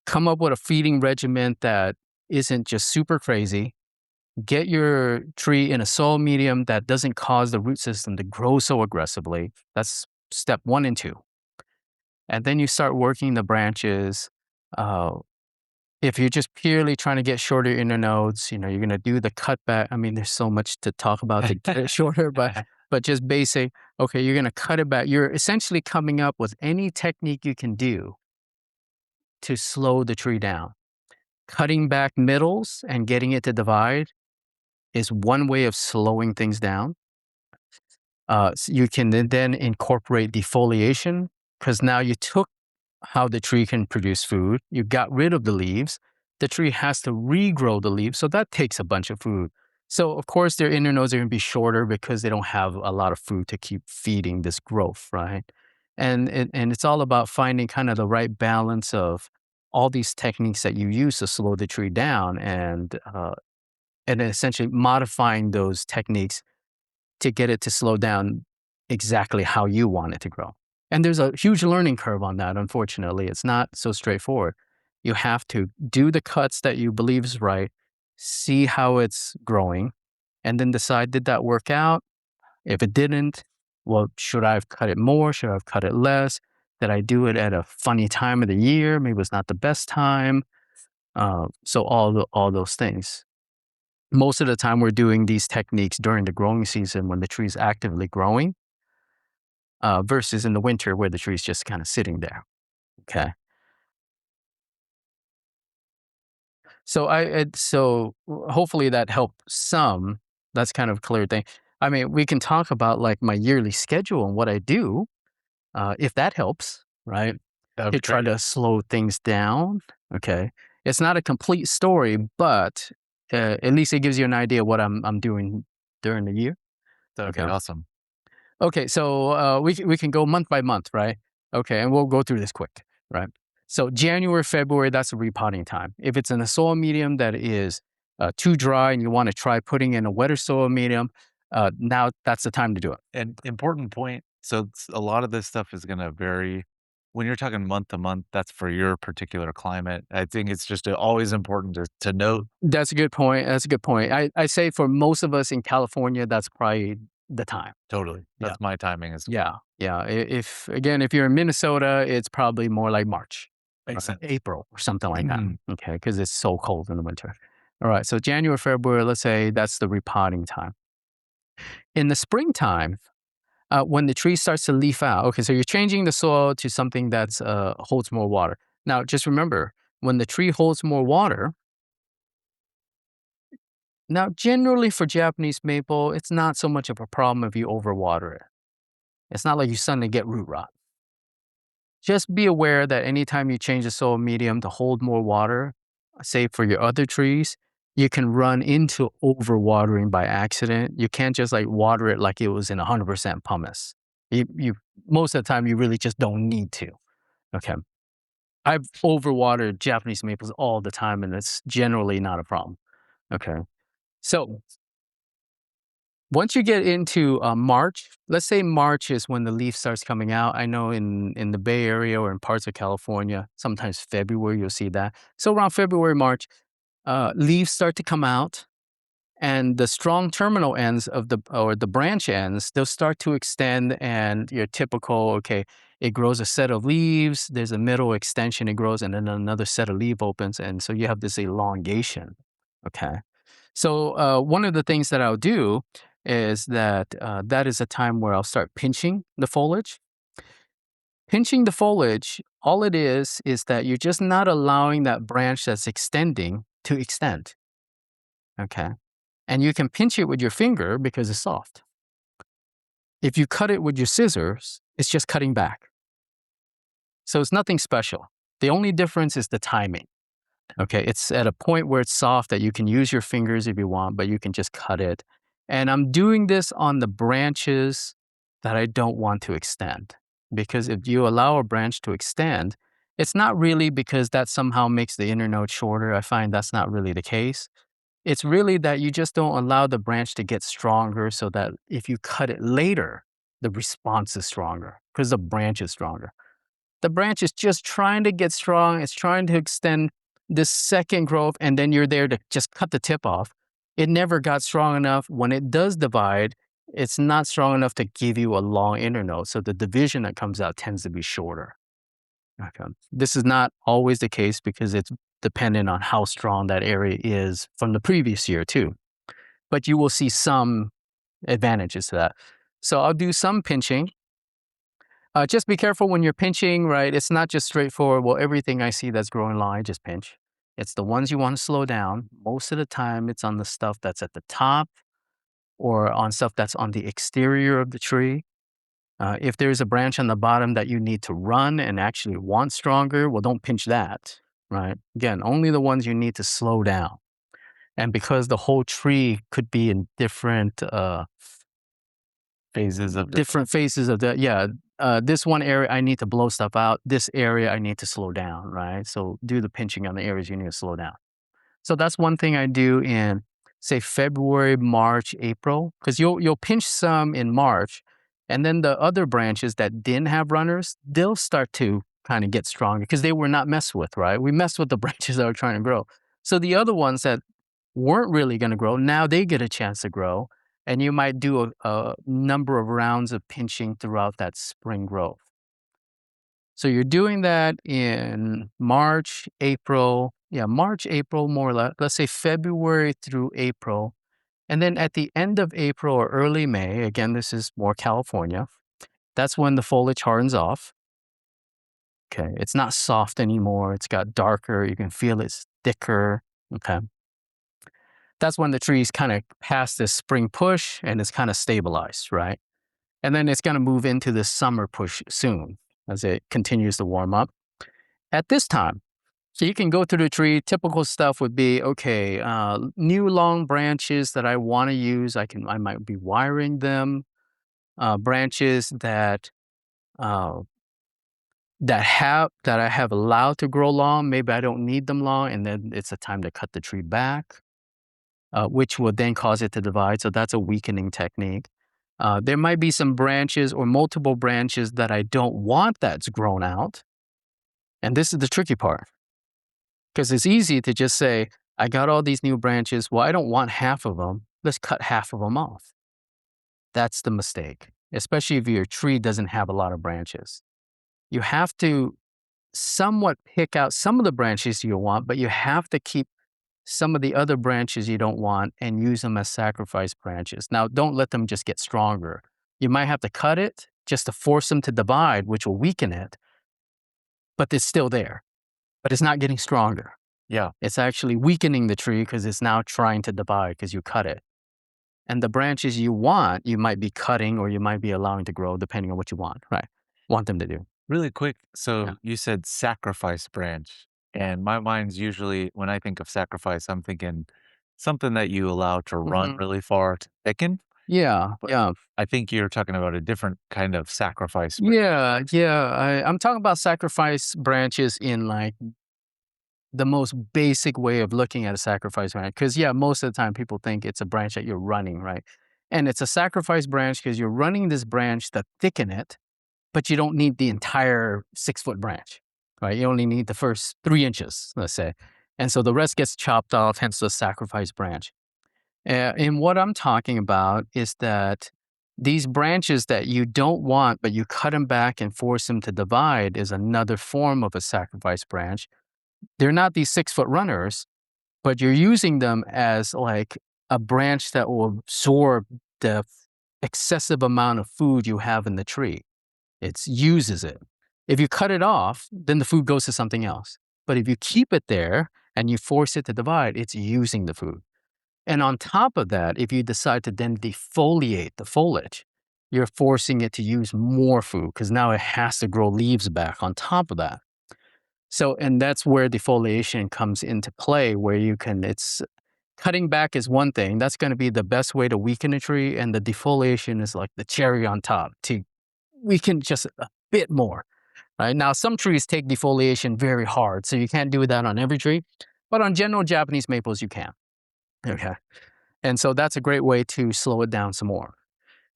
come up with a feeding regimen that isn't just super crazy. Get your tree in a soil medium that doesn't cause the root system to grow so aggressively. That's step 1 and 2. And then you start working the branches. Uh, if you're just purely trying to get shorter internodes, you're going to do the cutback. I mean, there's so much to talk about to get it shorter, but just basic. Okay, you're going to cut it back. You're essentially coming up with any technique you can do to slow the tree down. Cutting back middles and getting it to divide is one way of slowing things down. So you can then incorporate defoliation, because now you took how the tree can produce food. You got rid of the leaves. The tree has to regrow the leaves, so that takes a bunch of food. So of course their internodes are going to be shorter because they don't have a lot of food to keep feeding this growth, right? And it's all about finding kind of the right balance of all these techniques that you use to slow the tree down, and essentially modifying those techniques to get it to slow down exactly how you want it to grow. And there's a huge learning curve on that, unfortunately. It's not so straightforward. You have to do the cuts that you believe is right, see how it's growing, and then decide, did that work out? If it didn't, well, should I have cut it more? Should I have cut it less? Did I do it at a funny time of the year? Maybe it's not the best time. So all those things. Most of the time, we're doing these techniques during the growing season when the tree's actively growing, versus in the winter where the tree's just kind of sitting there. Okay. So hopefully that helped some. That's kind of a clear thing. I mean, we can talk about like my yearly schedule and what I do, if that helps, right? That would To be try great. to slow things down. Okay. It's not a complete story, but at least it gives you an idea of what I'm doing during the year. That would be Okay. awesome. Okay, so we can go month by month, right? Okay, and we'll go through this quick, right? So January, February, that's a repotting time. If it's in a soil medium that is too dry and you want to try putting in a wetter soil medium, now that's the time to do it. And important point. So a lot of this stuff is going to vary. When you're talking month to month, that's for your particular climate. I think it's just always important to note. That's a good point. That's a good point. I say for most of us in California, that's probably the time. Totally. Yeah. That's my timing as well. Yeah, yeah. If you're in Minnesota, it's probably more like March. Makes sense. April or something like that. Okay, because it's so cold in the winter. All right, so January, February, let's say that's the repotting time. In the springtime, when the tree starts to leaf out, okay, so you're changing the soil to something that's holds more water. Now, just remember, when the tree holds more water, Now, generally for Japanese maple, it's not so much of a problem if you overwater it. It's not like you suddenly get root rot. Just be aware that anytime you change the soil medium to hold more water, say for your other trees, you can run into overwatering by accident. You can't just like water it like it was in 100% pumice. You most of the time you really just don't need to. Okay. I've overwatered Japanese maples all the time, and it's generally not a problem. Okay. So once you get into March, let's say March is when the leaf starts coming out. I know in the Bay Area or in parts of California, sometimes February you'll see that. So around February, March, leaves start to come out, and the strong terminal ends of the branch ends, they'll start to extend, and your typical, okay, it grows a set of leaves, there's a middle extension, it grows, and then another set of leaf opens, and so you have this elongation. Okay. So one of the things that I'll do is that that is a time where I'll start pinching the foliage. Pinching the foliage, all it is that you're just not allowing that branch that's extending to extend. Okay. And you can pinch it with your finger because it's soft. If you cut it with your scissors, it's just cutting back. So it's nothing special. The only difference is the timing. Okay, it's at a point where it's soft that you can use your fingers if you want, but you can just cut it. And I'm doing this on the branches that I don't want to extend. Because if you allow a branch to extend, it's not really because that somehow makes the internode shorter. I find that's not really the case. It's really that you just don't allow the branch to get stronger so that if you cut it later, the response is stronger because the branch is stronger. The branch is just trying to get strong. It's trying to extend this second growth, and then you're there to just cut the tip off. It never got strong enough. When it does divide, it's not strong enough to give you a long internode. So the division that comes out tends to be shorter. Okay. This is not always the case because it's dependent on how strong that area is from the previous year too. But you will see some advantages to that. So I'll do some pinching. Just be careful when you're pinching, right? It's not just straightforward, well, everything I see that's growing long, I just pinch. It's the ones you want to slow down. Most of the time, it's on the stuff that's at the top or on stuff that's on the exterior of the tree. If there's a branch on the bottom that you need to run and actually want stronger, well, don't pinch that, right? Again, only the ones you need to slow down. And because the whole tree could be in different Phases of different phases of this one area I need to blow stuff out. This area I need to slow down, right? So do the pinching on the areas you need to slow down. So that's one thing I do in, say, February, March, April, because you'll pinch some in March, and then the other branches that didn't have runners, they'll start to kind of get stronger because they were not messed with, right? We messed with the branches that were trying to grow. So the other ones that weren't really going to grow, now they get a chance to grow. And you might do a number of rounds of pinching throughout that spring growth. So you're doing that in March, April, March, April, more or less, let's say February through April. And then at the end of April or early May, again, this is more California, that's when the foliage hardens off. Okay, it's not soft anymore. It's got darker. You can feel it's thicker. Okay. That's when the tree's kind of past this spring push and it's kind of stabilized, right? And then it's going to move into this summer push soon as it continues to warm up. At this time, so you can go through the tree. Typical stuff would be, okay, new long branches that I want to use. I might be wiring them. Branches that I have allowed to grow long. Maybe I don't need them long, and then it's a time to cut the tree back. Which would then cause it to divide. So that's a weakening technique. There might be some branches or multiple branches that I don't want that's grown out. And this is the tricky part. Because it's easy to just say, I got all these new branches. Well, I don't want half of them. Let's cut half of them off. That's the mistake, especially if your tree doesn't have a lot of branches. You have to somewhat pick out some of the branches you want, but you have to keep some of the other branches you don't want and use them as sacrifice branches. Now, don't let them just get stronger. You might have to cut it just to force them to divide, which will weaken it, but it's still there, but it's not getting stronger. Yeah. It's actually weakening the tree because it's now trying to divide because you cut it. And the branches you want, you might be cutting or you might be allowing to grow depending on what you want, right? Want them to do. Really quick. Yeah. So you said sacrifice branch. And my mind's usually, when I think of sacrifice, I'm thinking something that you allow to run Mhm. really far to thicken. Yeah. But Yeah. I think you're talking about a different kind of sacrifice branch. Yeah. Yeah. I'm talking about sacrifice branches in like the most basic way of looking at a sacrifice branch. Because, yeah, most of the time people think it's a branch that you're running, right? And it's a sacrifice branch because you're running this branch to thicken it, but you don't need the entire 6 foot branch, right? You only need the first 3 inches, let's say. And so the rest gets chopped off, hence the sacrifice branch. And what I'm talking about is that these branches that you don't want, but you cut them back and force them to divide is another form of a sacrifice branch. They're not these 6 foot runners, but you're using them as like a branch that will absorb the excessive amount of food you have in the tree. It uses it. If you cut it off, then the food goes to something else. But if you keep it there and you force it to divide, it's using the food. And on top of that, if you decide to then defoliate the foliage, you're forcing it to use more food because now it has to grow leaves back on top of that. So, and that's where defoliation comes into play, where you can, it's cutting back is one thing. That's going to be the best way to weaken a tree. And the defoliation is like the cherry on top to weaken just a bit more. Right now, some trees take defoliation very hard. So you can't do that on every tree. But on general Japanese maples, you can. Okay. And so that's a great way to slow it down some more.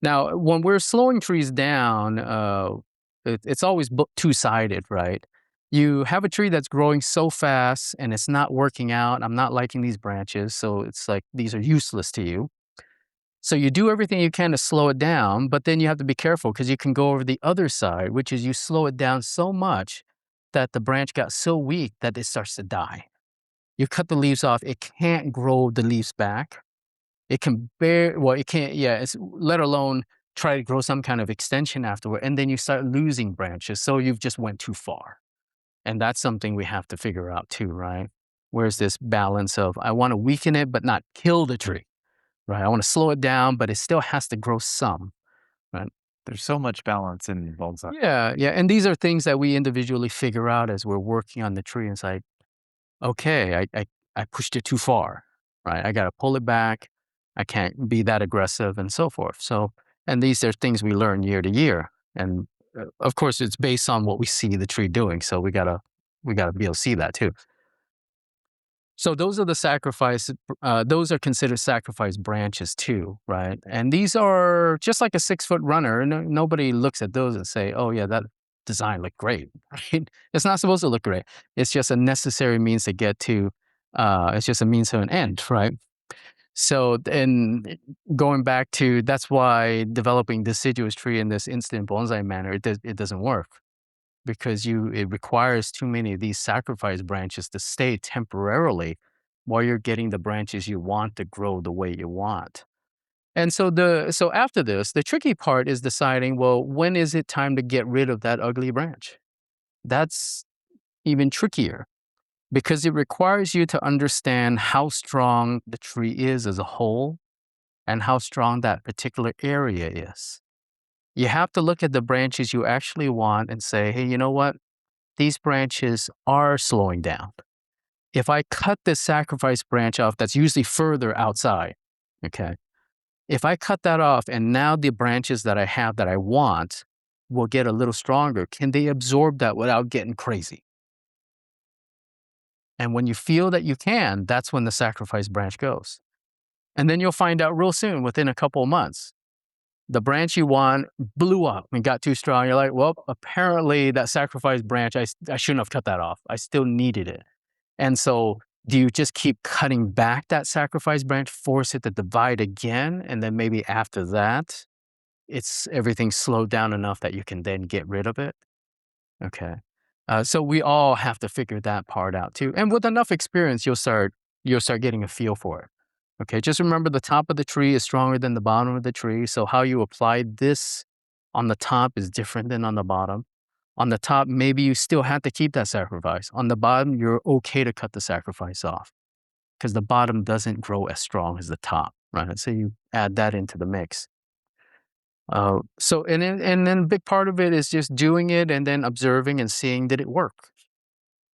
Now, when we're slowing trees down, it's always two-sided, right? You have a tree that's growing so fast and it's not working out. I'm not liking these branches. So it's like these are useless to you. So you do everything you can to slow it down, but then you have to be careful because you can go over the other side, which is you slow it down so much that the branch got so weak that it starts to die. You cut the leaves off, it can't grow the leaves back. It can bear, well, it can't, yeah, it's let alone try to grow some kind of extension afterward. And then you start losing branches. So you've just went too far. And that's something we have to figure out too, right? Where's this balance of I want to weaken it, but not kill the tree, right? I want to slow it down, but it still has to grow some, right? There's so much balance in bonsai. Yeah, yeah. And these are things that we individually figure out as we're working on the tree. It's like, okay, I pushed it too far, right? I got to pull it back. I can't be that aggressive and so forth. So, and these are things we learn year to year. And of course, it's based on what we see the tree doing. So we gotta be able to see that too. So those are the sacrifice. Those are considered sacrifice branches too, right? And these are just like a 6 foot runner. Nobody looks at those and say, "Oh yeah, that design looked great." Right? It's not supposed to look great. It's just a necessary means to get to. It's just a means to an end, right? So, and going back to that's why developing deciduous tree in this instant bonsai manner, it doesn't work because it requires too many of these sacrifice branches to stay temporarily while you're getting the branches you want to grow the way you want. And so after this, the tricky part is deciding, well, when is it time to get rid of that ugly branch? That's even trickier because it requires you to understand how strong the tree is as a whole and how strong that particular area is. You have to look at the branches you actually want and say, hey, you know what? These branches are slowing down. If I cut this sacrifice branch off, that's usually further outside, okay? If I cut that off and now the branches that I have that I want will get a little stronger, can they absorb that without getting crazy? And when you feel that you can, that's when the sacrifice branch goes. And then you'll find out real soon, within a couple of months, the branch you want blew up and got too strong. You're like, well, apparently that sacrifice branch, I shouldn't have cut that off. I still needed it. And so do you just keep cutting back that sacrifice branch, force it to divide again? And then maybe after that, it's everything slowed down enough that you can then get rid of it? Okay. So we all have to figure that part out too. And with enough experience, you'll start getting a feel for it. Okay. Just remember the top of the tree is stronger than the bottom of the tree. So how you apply this on the top is different than on the bottom. On the top, maybe you still have to keep that sacrifice. On the bottom, you're okay to cut the sacrifice off because the bottom doesn't grow as strong as the top, right? So you add that into the mix. And then a big part of it is just doing it and then observing and seeing, did it work?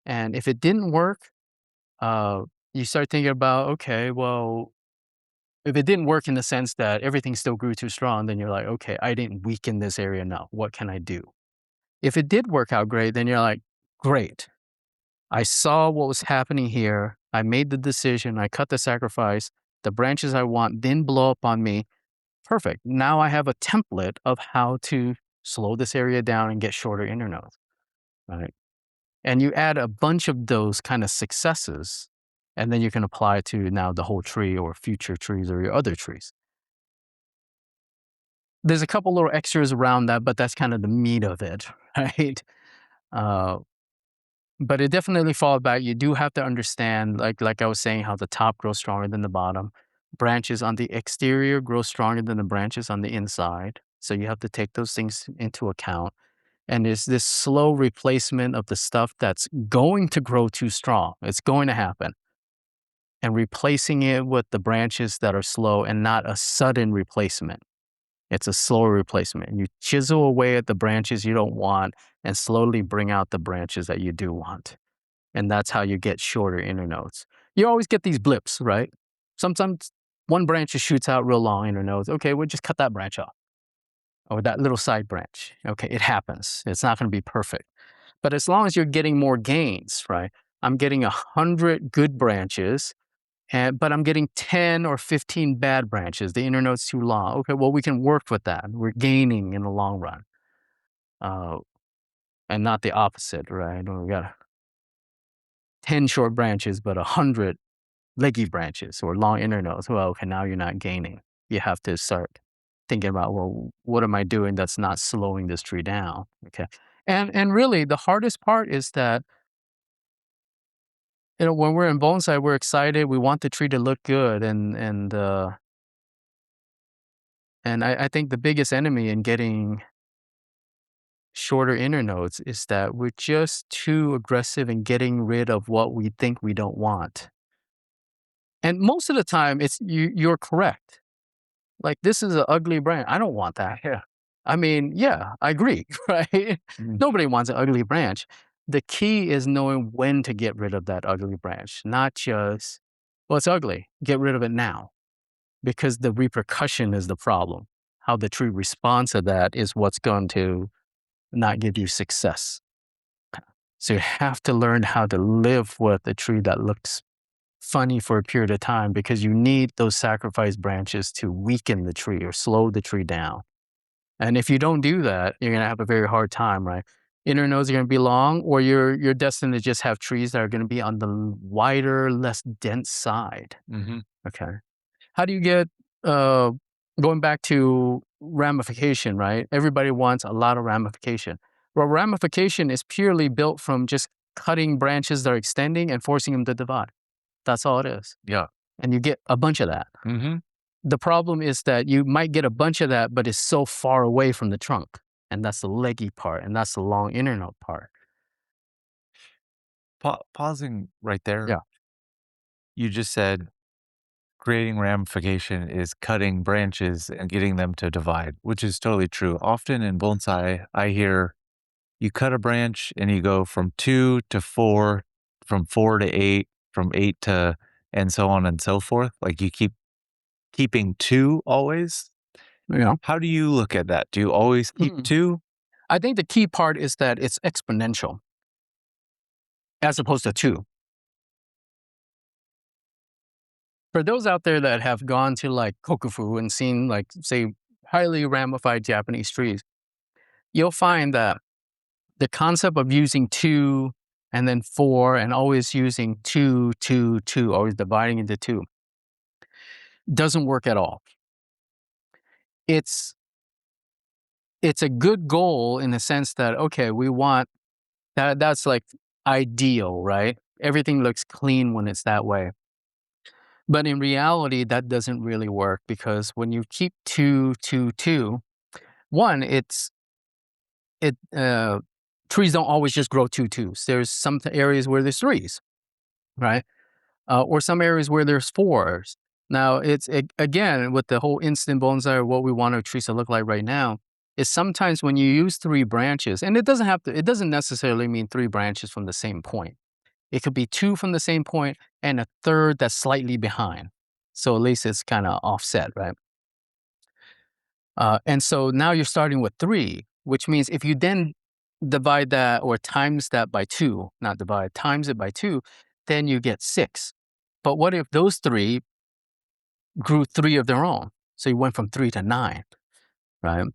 And if it didn't work, you start thinking about, okay, well, if it didn't work in the sense that everything still grew too strong, then you're like, okay, I didn't weaken this area enough. What can I do? If it did work out great, then you're like, great. I saw what was happening here. I made the decision. I cut the sacrifice. The branches I want didn't blow up on me. Perfect. Now I have a template of how to slow this area down and get shorter internodes, right? And you add a bunch of those kind of successes, and then you can apply it to now the whole tree or future trees or your other trees. There's a couple little extras around that, but that's kind of the meat of it, right? Uh, but it definitely falls back. You do have to understand, like I was saying, how the top grows stronger than the bottom. Branches on the exterior grow stronger than the branches on the inside. So you have to take those things into account. And there's this slow replacement of the stuff that's going to grow too strong. It's going to happen. And replacing it with the branches that are slow and not a sudden replacement. It's a slower replacement. You chisel away at the branches you don't want and slowly bring out the branches that you do want. And that's how you get shorter internodes. You always get these blips, right? Sometimes one branch just shoots out real long internodes. Okay, we'll just cut that branch off. Or that little side branch. Okay, it happens. It's not going to be perfect. But as long as you're getting more gains, right? I'm getting 100 good branches, but I'm getting 10 or 15 bad branches. The internode's too long. Okay, well, we can work with that. We're gaining in the long run. And not the opposite, right? We got 10 short branches, but 100 leggy branches or long internodes. Well, okay, now you're not gaining. You have to start thinking about, well, what am I doing that's not slowing this tree down? Okay. And really the hardest part is that, when we're in bonsai, we're excited. We want the tree to look good. And I think the biggest enemy in getting shorter internodes is that we're just too aggressive in getting rid of what we think we don't want. And most of the time it's you're correct. Like, this is an ugly branch. I don't want that. Yeah. I mean, yeah, I agree, right? Nobody wants an ugly branch. The key is knowing when to get rid of that ugly branch, not just, well, it's ugly, get rid of it now, because the repercussion is the problem. How the tree responds to that is what's going to not give you success. So you have to learn how to live with a tree that looks funny for a period of time, because you need those sacrifice branches to weaken the tree or slow the tree down. And if you don't do that, you're going to have a very hard time, right? Internodes are going to be long, or you're destined to just have trees that are going to be on the wider, less dense side. Mm-hmm. Okay. How do you get, going back to ramification, right? Everybody wants a lot of ramification. Well, ramification is purely built from just cutting branches that are extending and forcing them to divide. That's all it is. Yeah. And you get a bunch of that. Mm-hmm. The problem is that you might get a bunch of that, but it's so far away from the trunk. And that's the leggy part, and that's the long internode part. Pausing right there. Yeah. You just said creating ramification is cutting branches and getting them to divide, which is totally true. Often in bonsai, I hear you cut a branch and you go from 2 to 4, from 4 to 8, from 8 to, and so on and so forth. Like, you keep keeping 2 always. Yeah. How do you look at that? Do you always keep 2? I think the key part is that it's exponential as opposed to 2. For those out there that have gone to like Kokufu and seen, like, say, highly ramified Japanese trees, you'll find that the concept of using 2 and then 4 and always using 2, 2, 2, always dividing into 2, doesn't work at all. It's a good goal in the sense that, okay, we want that's like ideal, right? Everything looks clean when it's that way. But in reality, that doesn't really work, because when you keep 2, 2, 2, one, trees don't always just grow 2s. There's some areas where there's 3s, right? Or some areas where there's 4s. Now, again, with the whole instant bonsai or what we want our trees to look like right now, is sometimes when you use 3 branches, and it doesn't necessarily mean 3 branches from the same point. It could be 2 from the same point and a third that's slightly behind. So at least it's kind of offset, right? And so now you're starting with 3, which means if you then divide that or times that by 2, not divide, times it by 2, then you get 6. But what if those 3 grew 3 of their own? So you went from 3 to 9, right?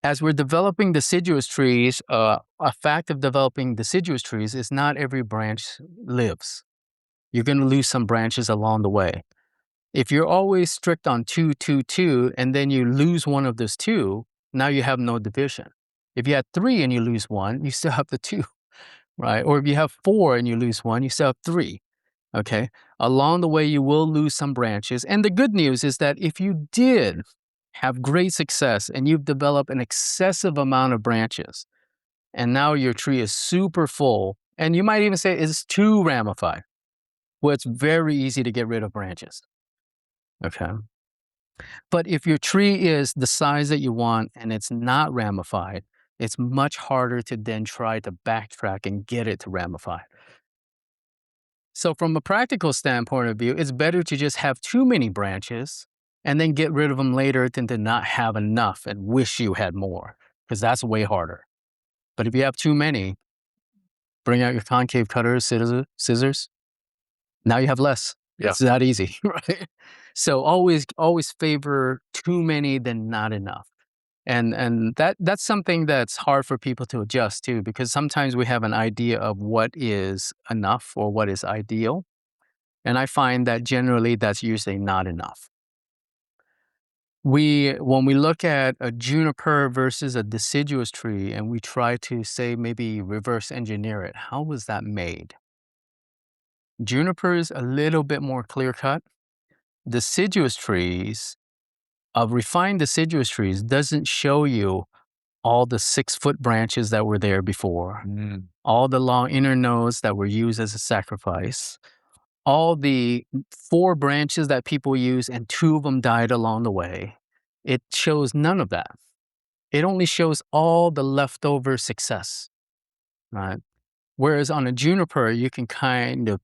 As we're developing deciduous trees, a fact of developing deciduous trees is not every branch lives. You're going to lose some branches along the way. If you're always strict on 2, 2, 2, and then you lose one of those 2, now you have no division. If you had 3 and you lose 1, you still have the 2, right? Or if you have 4 and you lose 1, you still have 3, okay? Along the way, you will lose some branches. And the good news is that if you did have great success and you've developed an excessive amount of branches, and now your tree is super full, and you might even say it's too ramified, well, it's very easy to get rid of branches. Okay. But if your tree is the size that you want and it's not ramified, it's much harder to then try to backtrack and get it to ramify. So from a practical standpoint of view, it's better to just have too many branches and then get rid of them later than to not have enough and wish you had more, because that's way harder. But if you have too many, bring out your concave cutters, scissors. Now you have less. Yeah. It's that easy, right? So always favor too many than not enough. And that's something that's hard for people to adjust to, because sometimes we have an idea of what is enough or what is ideal. And I find that generally that's usually not enough. When we look at a juniper versus a deciduous tree and we try to say maybe reverse engineer it, how was that made? Juniper is a little bit more clear cut. Deciduous trees, refined deciduous trees doesn't show you all the 6-foot branches that were there before, all the long internodes that were used as a sacrifice, all the 4 branches that people use and 2 of them died along the way. It shows none of that. It only shows all the leftover success, right? Whereas on a juniper, you can kind of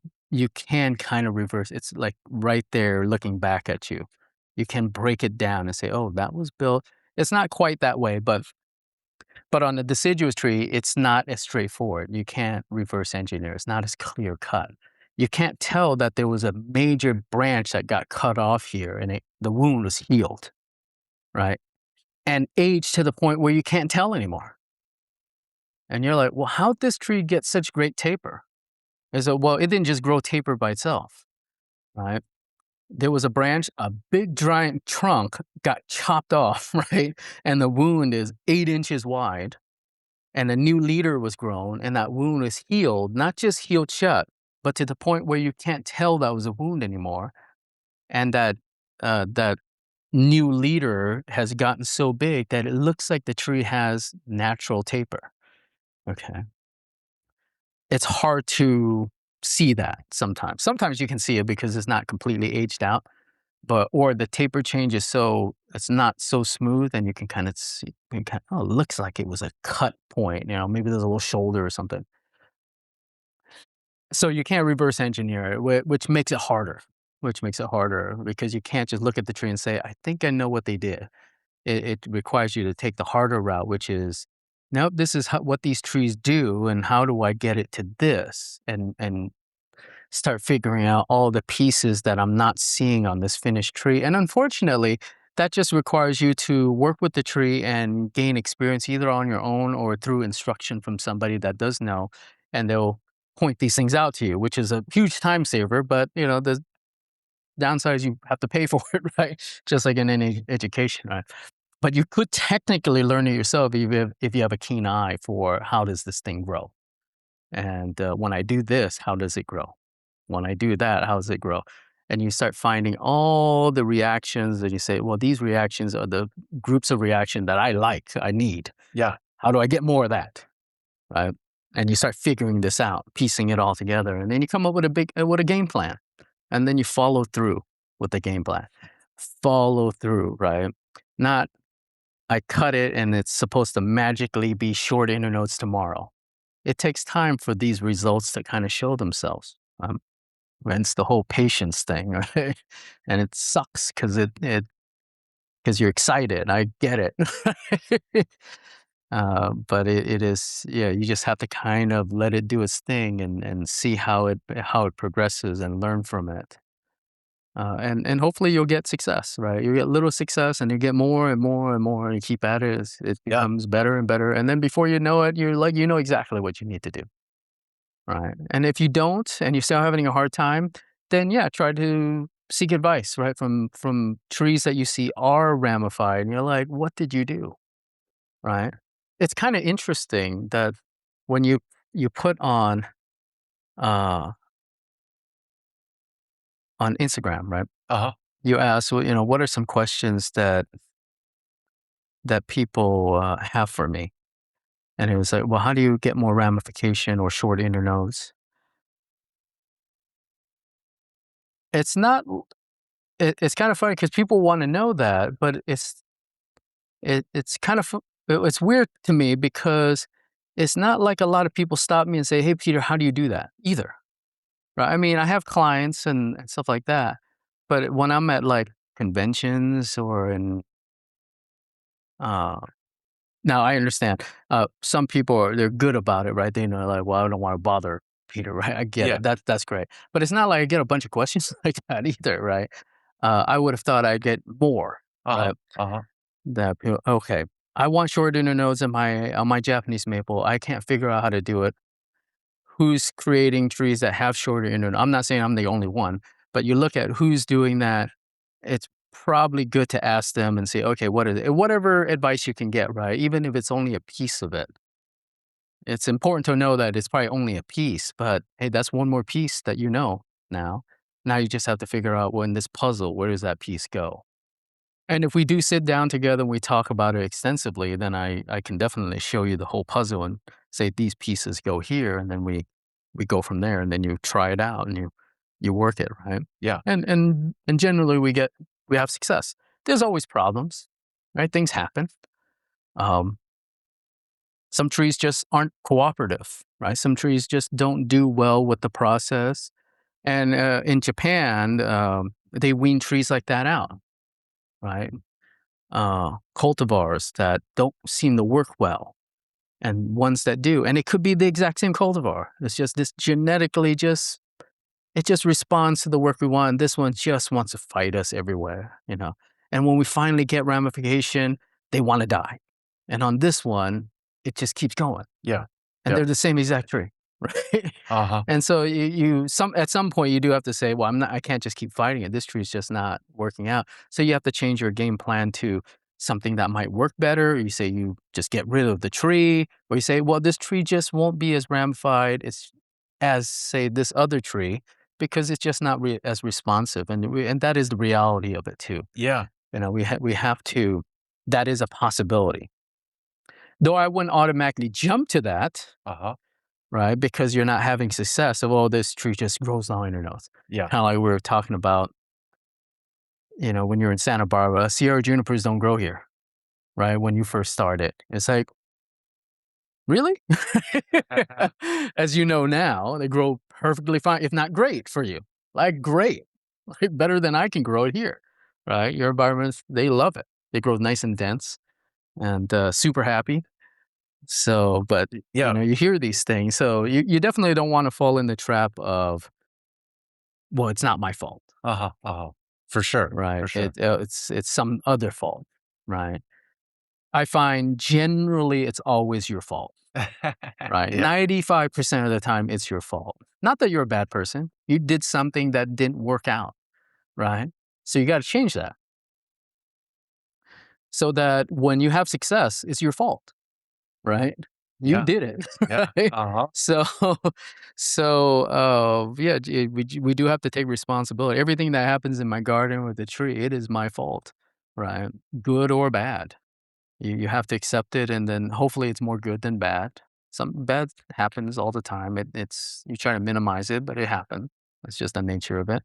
reverse. It's like right there looking back at you. You can break it down and say, oh, that was built. It's not quite that way, but on a deciduous tree, it's not as straightforward. You can't reverse engineer. It's not as clear cut. You can't tell that there was a major branch that got cut off here and the wound was healed, right? And aged to the point where you can't tell anymore. And you're like, well, how'd this tree get such great taper? And so, well, it didn't just grow taper by itself, right? There was a branch, a big giant trunk got chopped off, right? And the wound is 8 inches wide. And a new leader was grown, and that wound is healed, not just healed shut, but to the point where you can't tell that was a wound anymore. And that new leader has gotten so big that it looks like the tree has natural taper. Okay. It's hard to see that sometimes. Sometimes you can see it because it's not completely aged out, or the taper change is it's not so smooth, and you can kind of see, it looks like it was a cut point, maybe there's a little shoulder or something. So you can't reverse engineer it, which makes it harder. Because you can't just look at the tree and say, I think I know what they did. It requires you to take the harder route, which is, nope, this is what these trees do, and how do I get it to this? And start figuring out all the pieces that I'm not seeing on this finished tree. And unfortunately, that just requires you to work with the tree and gain experience either on your own or through instruction from somebody that does know, and they'll point these things out to you, which is a huge time saver. But the downside is you have to pay for it, right? Just like in any education, right? But you could technically learn it yourself if you have a keen eye for how does this thing grow. And when I do this, how does it grow? When I do that, how does it grow? And you start finding all the reactions and you say, well, these reactions are the groups of reaction that I need. Yeah. How do I get more of that? right? And you start figuring this out, piecing it all together, and then you come up with a game plan, and then you follow through with the game plan. Follow through, right? Not I cut it and it's supposed to magically be short internodes tomorrow. It takes time for these results to kind of show themselves. Hence the whole patience thing, right? And it sucks because because you're excited. I get it. But it is, yeah, you just have to kind of let it do its thing and see how it progresses and learn from it. And hopefully you'll get success, right? You get little success and you get more and more and more and you keep at it. It Yeah. becomes better and better. And then before you know it, you're like, you know exactly what you need to do. Right. And if you don't and you're still having a hard time, then yeah, try to seek advice, right? From trees that you see are ramified. And you're like, what did you do? Right. It's kind of interesting that when you put uh on Instagram, right? Uh-huh. You ask, well, what are some questions that people have for me? And it was like, well, how do you get more ramification or short internodes? It's not. It's kind of funny because people want to know that, but it's kind of it's weird to me because it's not like a lot of people stop me and say, "Hey, Peter, how do you do that?" Either, right? I mean, I have clients and stuff like that, but when I'm at like conventions or in uh, now I understand. Some people they're good about it, right? They know like, well, I don't want to bother Peter, right? I get Yeah. it. That's great. But it's not like I get a bunch of questions like that either, right? I would have thought I'd get more, Uh-huh. right? Uh-huh. That people, okay. I want short internodes on my Japanese maple. I can't figure out how to do it. Who's creating trees that have shorter internode? I'm not saying I'm the only one, but you look at who's doing that. It's probably good to ask them and say, okay, what is it? Whatever advice you can get, right? Even if it's only a piece of it. It's important to know that it's probably only a piece, but hey, that's one more piece that you know now. Now you just have to figure out, well, in this puzzle, where does that piece go? And if we do sit down together and we talk about it extensively, then I can definitely show you the whole puzzle and say these pieces go here, and then we go from there, and then you try it out and you work it, right? Yeah. And generally we have success. There's always problems, right? Things happen. Um, some trees just aren't cooperative, right? Some trees just don't do well with the process. And in Japan, they wean trees like that out, right? Cultivars that don't seem to work well and ones that do. And it could be the exact same cultivar. It's just this genetically it just responds to the work we want. This one just wants to fight us everywhere. And when we finally get ramification, they want to die. And on this one, it just keeps going. Yeah. And Yep. they're the same exact tree, right? Uh-huh. And so at some point you do have to say, well, I can't just keep fighting it. This tree is just not working out. So you have to change your game plan to something that might work better. You say you just get rid of the tree, or you say, well, this tree just won't be as ramified as say this other tree because it's just not as responsive, and that is the reality of it too. Yeah. We have to. That is a possibility. Though I wouldn't automatically jump to that, Uh-huh. right? Because you're not having success of, oh, this tree just grows on your nose. Yeah. Kind of like we were talking about, when you're in Santa Barbara, Sierra junipers don't grow here, right? When you first started. It's like, really? As you know now, they grow perfectly fine, if not great for you. Like, great. Like, better than I can grow it here, right? Your environments, they love it. They grow nice and dense and super happy. So, but Yeah. you hear these things. So you definitely don't want to fall in the trap of, well, it's not my fault, Uh-huh. Uh-huh. For sure. right? For sure. It's some other fault, right? I find generally it's always your fault, right? Yeah. 95% of the time it's your fault. Not that you're a bad person. You did something that didn't work out, right? So you got to change that so that when you have success, it's your fault, right? You Yeah. did it, Yeah. right? Uh-huh. So yeah, we do have to take responsibility. Everything that happens in my garden with the tree, it is my fault, right? Good or bad. You have to accept it, and then hopefully it's more good than bad. Some bad happens all the time. It's you try to minimize it, but it happened. That's just the nature of it.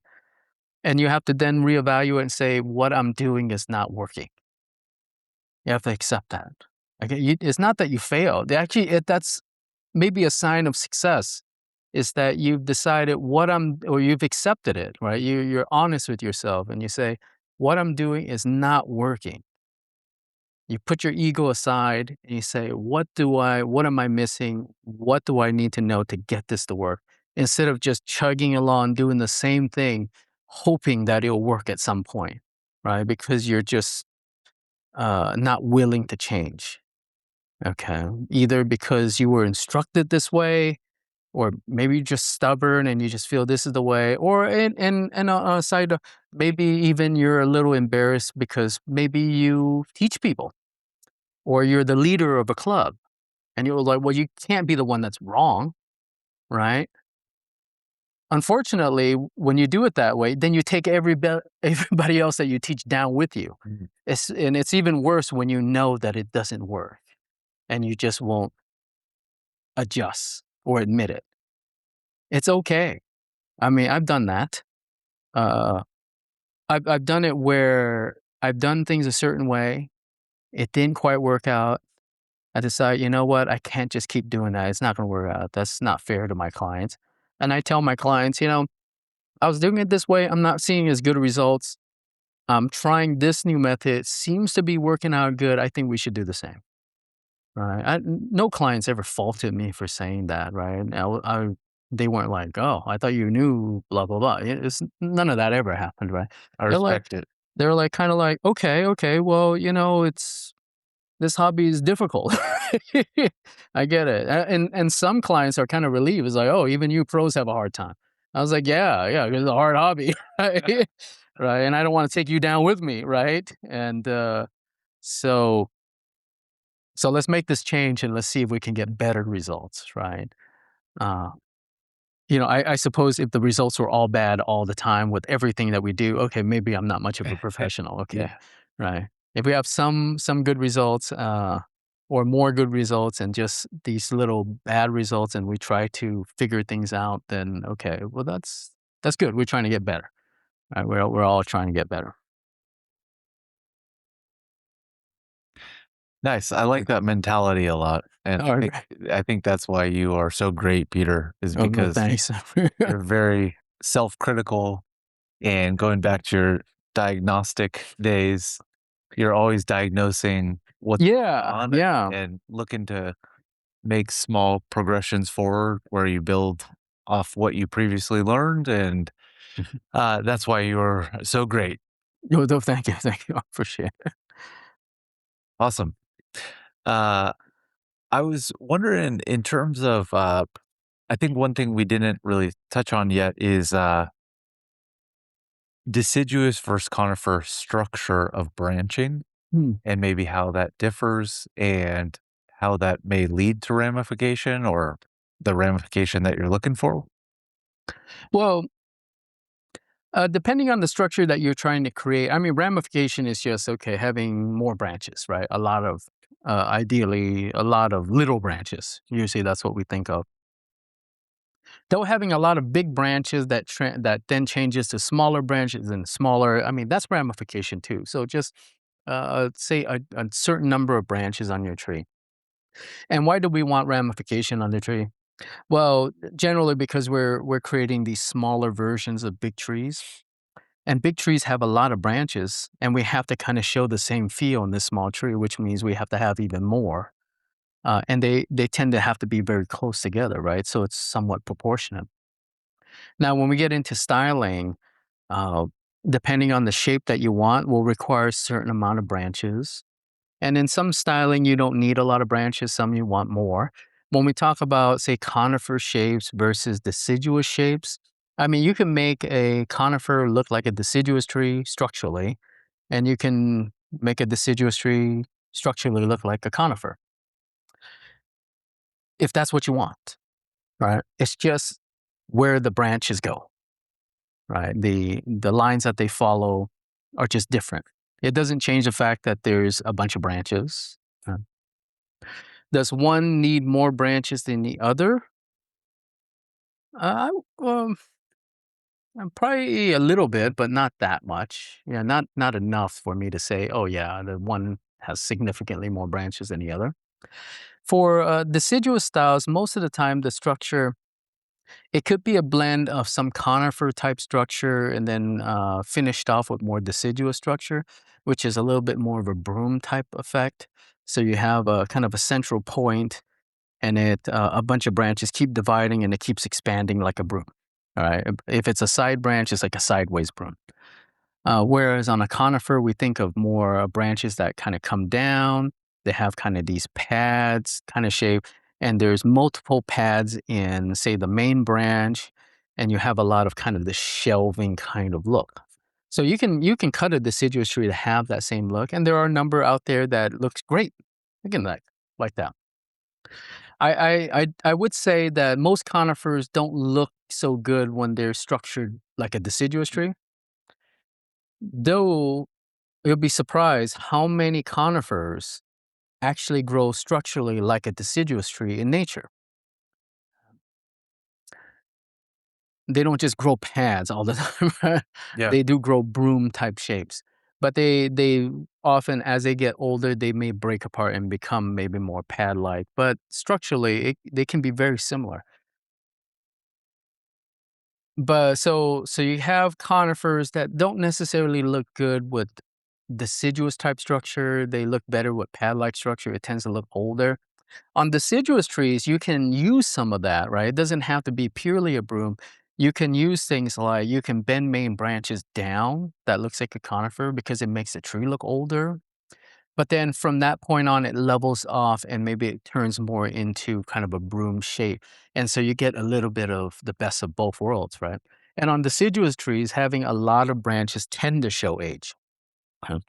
And you have to then reevaluate and say, what I'm doing is not working. You have to accept that. Okay, it's not that you failed. Actually, that's maybe a sign of success. Is that you've decided or you've accepted it, right? You're honest with yourself, and you say, what I'm doing is not working. You put your ego aside and you say, what am I missing? What do I need to know to get this to work? Instead of just chugging along, doing the same thing, hoping that it'll work at some point, right? Because you're just not willing to change. Okay. Either because you were instructed this way, or maybe you're just stubborn and you just feel this is the way, or and on a side, maybe even you're a little embarrassed because maybe you teach people or you're the leader of a club and you're like, well, you can't be the one that's wrong, right? Unfortunately, when you do it that way, then you take everybody else that you teach down with you. Mhm. It's even worse when you know that it doesn't work and you just won't adjust or admit it. It's okay. I mean, I've done that. Uh, I've done it where I've done things a certain way. It didn't quite work out. I decide, you know what? I can't just keep doing that. It's not going to work out. That's not fair to my clients. And I tell my clients, I was doing it this way. I'm not seeing as good results. I'm trying this new method. Seems to be working out good. I think we should do the same. Right. No clients ever faulted me for saying that. Right. They weren't like, oh, I thought you knew, blah, blah, blah. None of that ever happened. Right. I They're like, respect it. they're like, kind of like, okay, well, this hobby is difficult. I get it. And some clients are kind of relieved. It's like, oh, even you pros have a hard time. I was like, yeah, 'cause it's a hard hobby. Right. Right. And I don't want to take you down with me. Right. And so so let's make this change and let's see if we can get better results. Right. Uh, I suppose if the results were all bad all the time with everything that we do, okay, maybe I'm not much of a professional. Okay. Yeah. Right. If we have some good results, or more good results and just these little bad results and we try to figure things out, then okay, well that's good. We're trying to get better. Right? We're all trying to get better. Nice. I like that mentality a lot. And All right. I think that's why you are so great, Peter, is Oh, no, because thanks. you're very self-critical and going back to your diagnostic days, you're always diagnosing what's Yeah, on yeah. and looking to make small progressions forward where you build off what you previously learned. And that's why you're so great. No, thank you. I appreciate it. Awesome. Uh, I was wondering in terms of, I think one thing we didn't really touch on yet is deciduous versus conifer structure of branching Hmm. and maybe how that differs and how that may lead to ramification or the ramification that you're looking for. Well, depending on the structure that you're trying to create, I mean, ramification is just okay having more branches, right? Ideally, a lot of little branches. Usually, that's what we think of. Though having a lot of big branches that then changes to smaller branches and smaller, I mean, that's ramification too. So just say a certain number of branches on your tree. And why do we want ramification on the tree? Well, generally because we're creating these smaller versions of big trees. And big trees have a lot of branches, and we have to kind of show the same feel in this small tree, which means we have to have even more. And they tend to have to be very close together, right? So it's somewhat proportionate. Now, when we get into styling, uh, depending on the shape that you want, will require a certain amount of branches. And in some styling, you don't need a lot of branches, some you want more. When we talk about, say, conifer shapes versus deciduous shapes, I mean, you can make a conifer look like a deciduous tree structurally, and you can make a deciduous tree structurally look like a conifer if that's what you want, right? It's just where the branches go, right? The lines that they follow are just different. It doesn't change the fact that there's a bunch of branches. uh, Does one need more branches than the other? Well, probably a little bit, but not that much. Yeah, not enough for me to say, oh yeah, the one has significantly more branches than the other. For deciduous styles, most of the time the structure, it could be a blend of some conifer type structure and then finished off with more deciduous structure, which is a little bit more of a broom type effect. So you have a kind of a central point, and a bunch of branches keep dividing and it keeps expanding like a broom. All right. If it's a side branch, it's like a sideways broom. Whereas on a conifer, we think of more branches that kind of come down. They have kind of these pads kind of shape, and there's multiple pads in, say, the main branch, and you have a lot of kind of the shelving kind of look. So you can cut a deciduous tree to have that same look, and there are a number out there that looks great. Again, like that. I would say that most conifers don't look so good when they're structured like a deciduous tree. Though you'll be surprised how many conifers actually grow structurally like a deciduous tree in nature. They don't just grow pads all the time, right? Yeah. They do grow broom type shapes. But they often, as they get older, they may break apart and become maybe more pad like. But structurally, they can be very similar. But so you have conifers that don't necessarily look good with deciduous type structure. They look better with pad-like structure. It tends to look older. On deciduous trees, you can use some of that, right? It doesn't have to be purely a broom. You can use things like you can bend main branches down that looks like a conifer because it makes the tree look older. But then from that point on, it levels off and maybe it turns more into kind of a broom shape. And so you get a little bit of the best of both worlds, right? And on deciduous trees, having a lot of branches tend to show age, uh,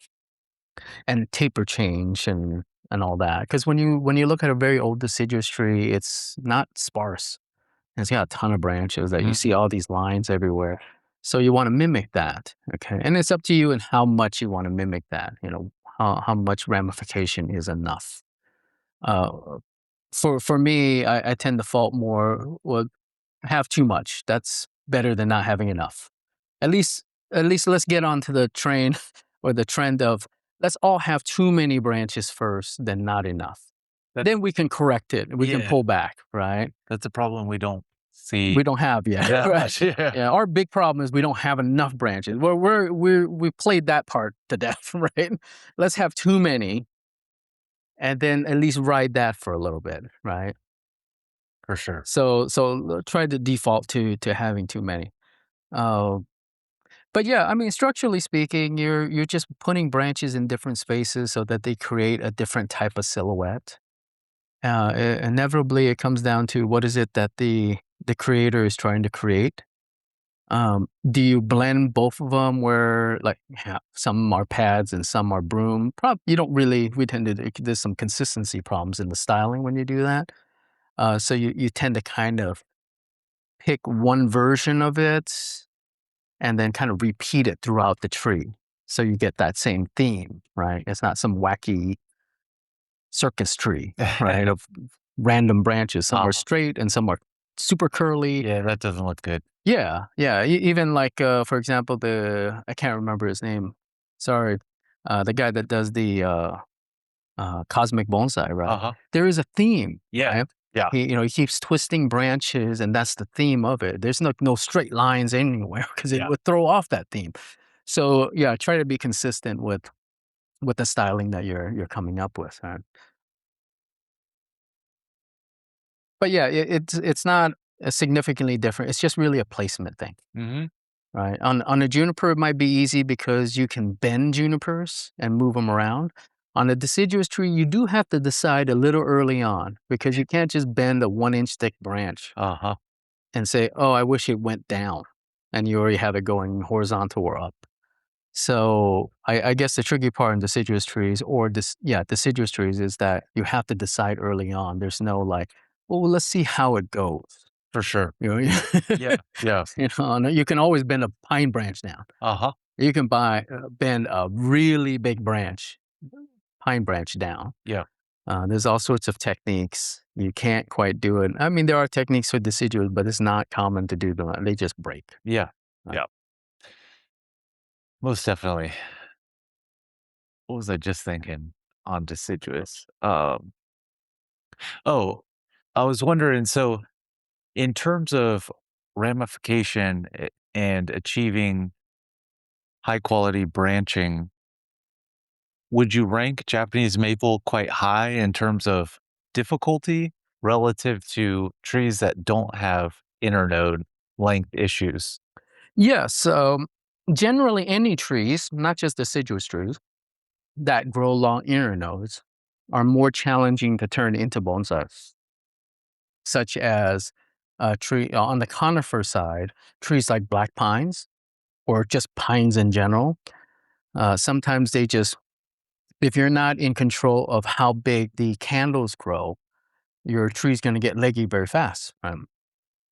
and taper change and all that. Because when you look at a very old deciduous tree, it's not sparse. It's got a ton of branches that you see all these lines everywhere. So you want to mimic that, okay? And it's up to you and how much you want to mimic that. How much ramification is enough. Uh, for me, I tend to fault more. Well, have too much. That's better than not having enough. At least let's get onto the train or the trend of let's all have too many branches first, then not enough. Then we can correct it. We can Yeah. pull back, right? That's a problem we don't see. We don't have yet. that Right? much. Yeah. Yeah, our big problem is we don't have enough branches. We played that part to death, right? Let's have too many, and then at least ride that for a little bit, right? For sure. So try to default to having too many. Uh, but yeah, I mean, structurally speaking, you're just putting branches in different spaces so that they create a different type of silhouette. Inevitably, it comes down to what is it that the creator is trying to create. Do you blend both of them where like some are pads and some are broom? You don't really. We tend to there's some consistency problems in the styling when you do that. So you tend to kind of pick one version of it and then kind of repeat it throughout the tree. So you get that same theme, right? It's not some wacky circus tree, right? Of random branches. Some are straight and some are super curly. Yeah, that doesn't look good. Yeah. Even like, for example, I can't remember his name. Sorry. The guy that does the cosmic bonsai, right? Uh-huh. There is a theme. Yeah. Right? Yeah. He keeps twisting branches, and that's the theme of it. There's no straight lines anywhere because it Yeah. would throw off that theme. So yeah, try to be consistent with the styling that you're coming up with. Right? But yeah, it's not significantly different. It's just really a placement thing. Mm-hmm. Right. On a juniper, it might be easy because you can bend junipers and move them around. On a deciduous tree, you do have to decide a little early on because you can't just bend a 1-inch thick branch Uh-huh. and say, "Oh, I wish it went down," and you already have it going horizontal or up. So I guess the tricky part in deciduous trees deciduous trees is that you have to decide early on. There's no like, well, let's see how it goes. For sure. You know, Yeah. Yeah. no, you can always bend a pine branch down. Uh-huh. You can bend a really big branch, pine branch down. Yeah. There's all sorts of techniques. You can't quite do it. I mean, there are techniques for deciduous, but it's not common to do them. They just break. Yeah. Right. Yeah. Most definitely. What was I just thinking on deciduous? Oh, I was wondering, so in terms of ramification and achieving high quality branching, would you rank Japanese maple quite high in terms of difficulty relative to trees that don't have internode length issues? Yeah. So generally, any trees, not just deciduous trees, that grow long internodes are more challenging to turn into bonsais, such as a tree on the conifer side, trees like black pines or just pines in general. Sometimes they just, if you're not in control of how big the candles grow, your tree's going to get leggy very fast. And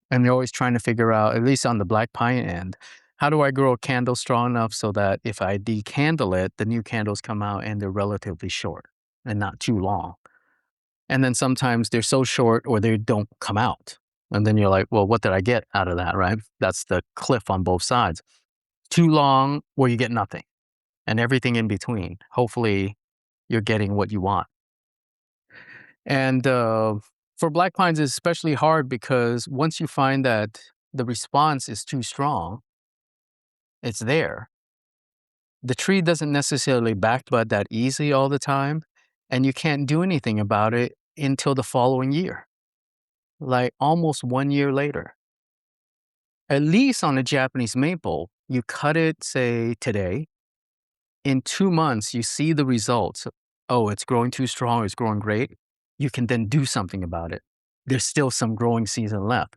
they're always trying to figure out, at least on the black pine end, how do I grow a candle strong enough so that if I decandle it, the new candles come out and they're relatively short and not too long. And then sometimes they're so short or they don't come out. And then you're like, well, what did I get out of that, right? That's the cliff on both sides. Too long or you get nothing and everything in between. Hopefully you're getting what you want. And for black pines, it's especially hard because once you find that the response is too strong, it's there. The tree doesn't necessarily backbud that easy all the time, and you can't do anything about it until the following year, like almost 1 year later. At least on a Japanese maple, you cut it, say, today. In 2 months, you see the results. Oh, it's growing too strong, it's growing great. You can then do something about it. There's still some growing season left.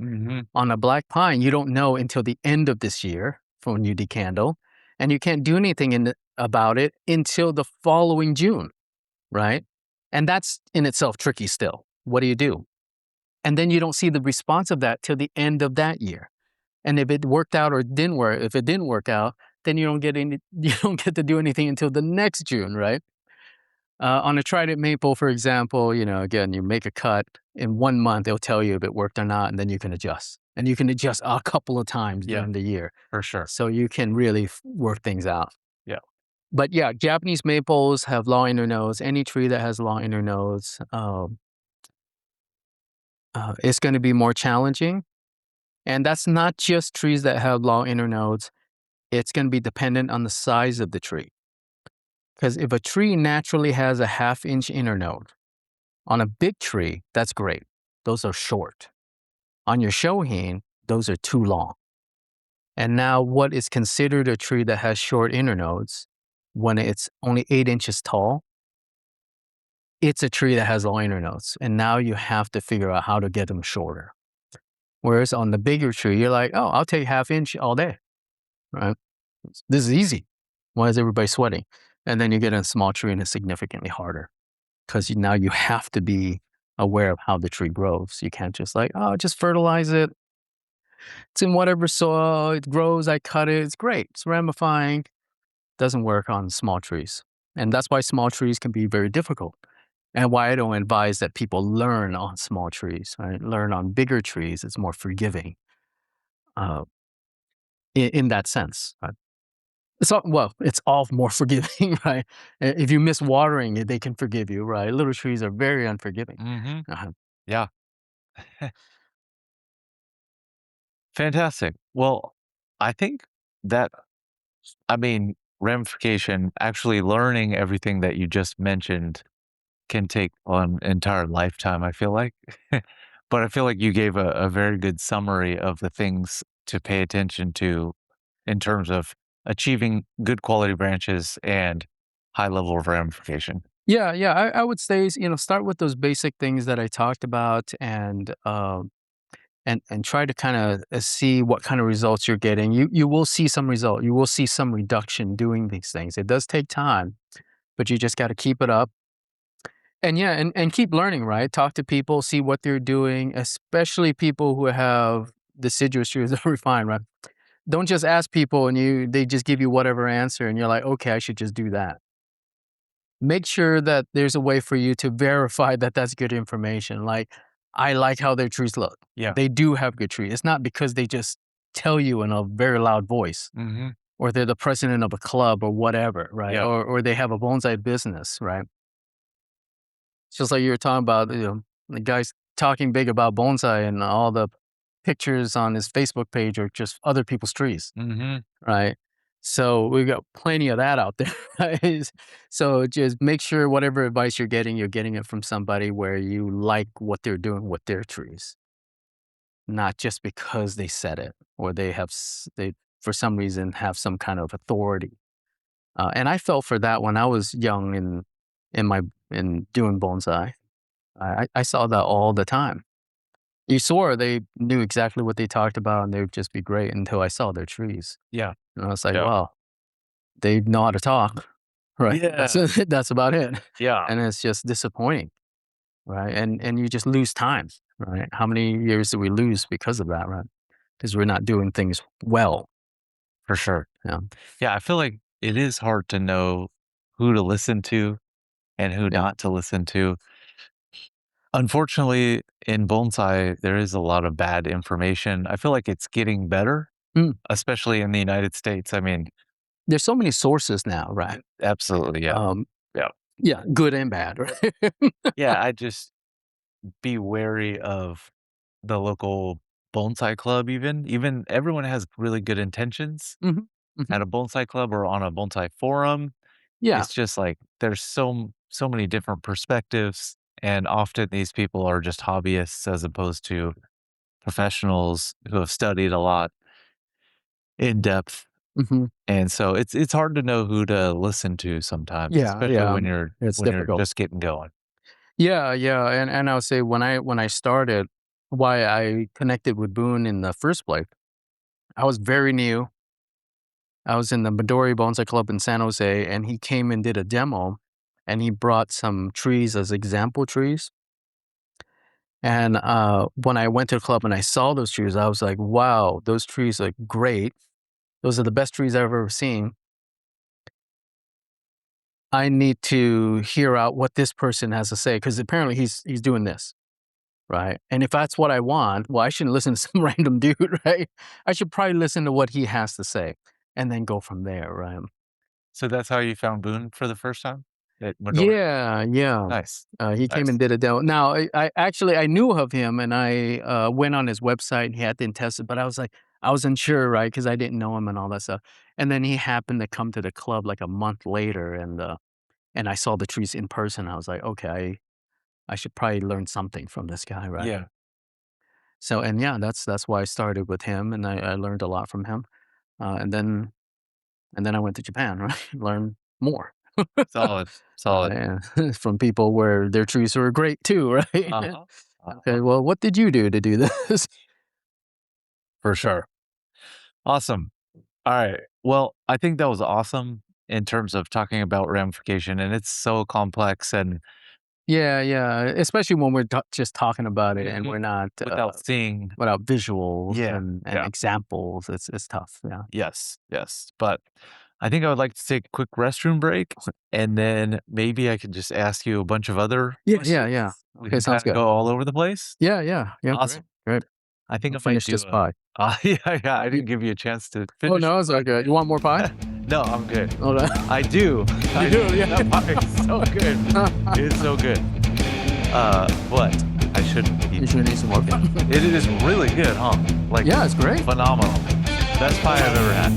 On a black pine, you don't know until the end of this year from when you decandle, and you can't do anything about it until the following June, right? And that's in itself tricky still. What do you do? And then you don't see the response of that till the end of that year. And if it worked out or didn't work, if it didn't work out, then you don't get you don't get to do anything until the next June, right? On a trident maple, for example, again, you make a cut in 1 month, it'll tell you if it worked or not, and then you can adjust. And you can adjust a couple of times Yeah. during the year. For sure. So you can really work things out. Yeah. But yeah, Japanese maples have long internodes. Any tree that has long internodes, it's going to be more challenging. And that's not just trees that have long internodes. It's going to be dependent on the size of the tree. Because if a tree naturally has a 1/2 inch internode, on a big tree, that's great. Those are short. On your shohin, those are too long. And now what is considered a tree that has short internodes, when it's only 8 inches tall, it's a tree that has long internodes. And now you have to figure out how to get them shorter. Whereas on the bigger tree, you're like, oh, I'll take 1/2 inch all day, right? This is easy. Why is everybody sweating? And then you get a small tree and it's significantly harder because now you have to be aware of how the tree grows. You can't just like, oh, just fertilize it. It's in whatever soil, it grows, I cut it, it's great, it's ramifying. Doesn't work on small trees. And that's why small trees can be very difficult. And why I don't advise that people learn on small trees, right? Learn on bigger trees, it's more forgiving uh, in that sense. It's all more forgiving, right? If you miss watering it, they can forgive you, right? Little trees are very unforgiving. Uh-huh. Yeah. Fantastic. Well, I think that, I mean, ramification, actually learning everything that you just mentioned can take an entire lifetime, I feel like. But I feel like you gave a very good summary of the things to pay attention to in terms of achieving good quality branches and high level of ramification. Yeah, yeah. I would say, start with those basic things that I talked about and try to kind of see what kind of results you're getting. You will see some result. You will see some reduction doing these things. It does take time, but you just got to keep it up. And yeah, and keep learning, right? Talk to people, see what they're doing, especially people who have deciduous trees that are refined, right? Don't just ask people and they just give you whatever answer and you're like, okay, I should just do that. make sure that there's a way for you to verify that that's good information. Like, I like how their trees look. Yeah. They do have good trees. It's not because they just tell you in a very loud voice, Mm-hmm. or they're the president of a club or whatever, right? Yeah. Or they have a bonsai business, right? It's just like you were talking about, the guy's talking big about bonsai, and all the pictures on his Facebook page are just other people's trees, Mm-hmm. right? So we've got plenty of that out there. Right? So just make sure whatever advice you're getting it from somebody where you like what they're doing with their trees, not just because they said it, or they for some reason have some kind of authority. And I felt for that when I was young in doing bonsai. I saw that all the time. You swore they knew exactly what they talked about, and they would just be great until I saw their trees. Yeah. And I was like, Yeah. wow, they know how to talk, right? Yeah. That's about it. Yeah. And it's just disappointing, right? And you just lose time, right? How many years do we lose because of that, right? Because we're not doing things well. For sure. Yeah. Yeah. I feel like it is hard to know who to listen to and who Yeah. not to listen to. Unfortunately, in bonsai, there is a lot of bad information. I feel like it's getting better, Mm. especially in the United States. I mean, There's so many sources now, right? absolutely. Yeah. Yeah. Yeah, good and bad, right? Yeah. I just be wary of the local bonsai club, even everyone has really good intentions Mhm. at Mhm. a bonsai club or on a bonsai forum. Yeah. It's just like there's so many different perspectives, and often these people are just hobbyists as opposed to professionals who have studied a lot in depth. Mhm. And so it's hard to know who to listen to sometimes, Yeah, especially yeah, when it's you're difficult. just getting going. Yeah, yeah, and I would say when I started, why I connected with Boone in the first place, I was very new. I was in the Midori Bonsai Club in San Jose, and he came and did a demo, and he brought some trees as example trees. And when I went to the club and I saw those trees, I was like, "Wow, those trees are great. Those are the best trees I've ever seen. I need to hear out what this person has to say because apparently he's doing this." Right, and if that's what I want, well, I shouldn't listen to some random dude, right? I should probably listen to what he has to say and then go from there, right? So that's how you found Boone for the first time at Midori? Yeah, yeah. Nice. He came Nice. and did a demo. Now, I actually I knew of him, and I went on his website. He had been tested, but I was like, I was unsure, right? Because I didn't know him and all that stuff. And then he happened to come to the club like a month later, and I saw the trees in person. I was like, okay, I should probably learn something from this guy, right? Yeah. So, and yeah, that's why I started with him, and I learned a lot from him. And then I went to Japan, right? Learn more. Solid. Solid. Yeah, from people where their trees were great too, right? Uh-huh. Okay, Uh-huh. well, what did you do to do this? For sure. Awesome. All right. Well, I think that was awesome in terms of talking about ramification, and it's so complex and Yeah, yeah, especially when we're just talking about it and Mhm. we're not without seeing. without visuals Yeah. and Yeah. examples. It's tough. Yeah. Yes. Yes. But I think I would like to take a quick restroom break, and then maybe I could just ask you a bunch of other Yeah, yeah, questions. yeah. We Okay, can sounds kind of good. go all over the place. Yeah, yeah, yeah. Great, Awesome. great. I think I'll I might finish do this a. pie. Yeah, yeah. I You- didn't give you a chance to Oh finish. no, it's okay. You want more pie? No, I'm good. Oh, no. I do. I do, yeah. That pie is so good. It's so good. But I shouldn't You eat. should eat some more pie. It is really good, huh? Like Yeah, it's great. phenomenal. Best pie I've ever had.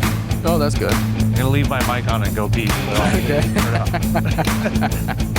Oh, that's good. I'm gonna leave my mic on and go pee. But I'll Okay. turn it off.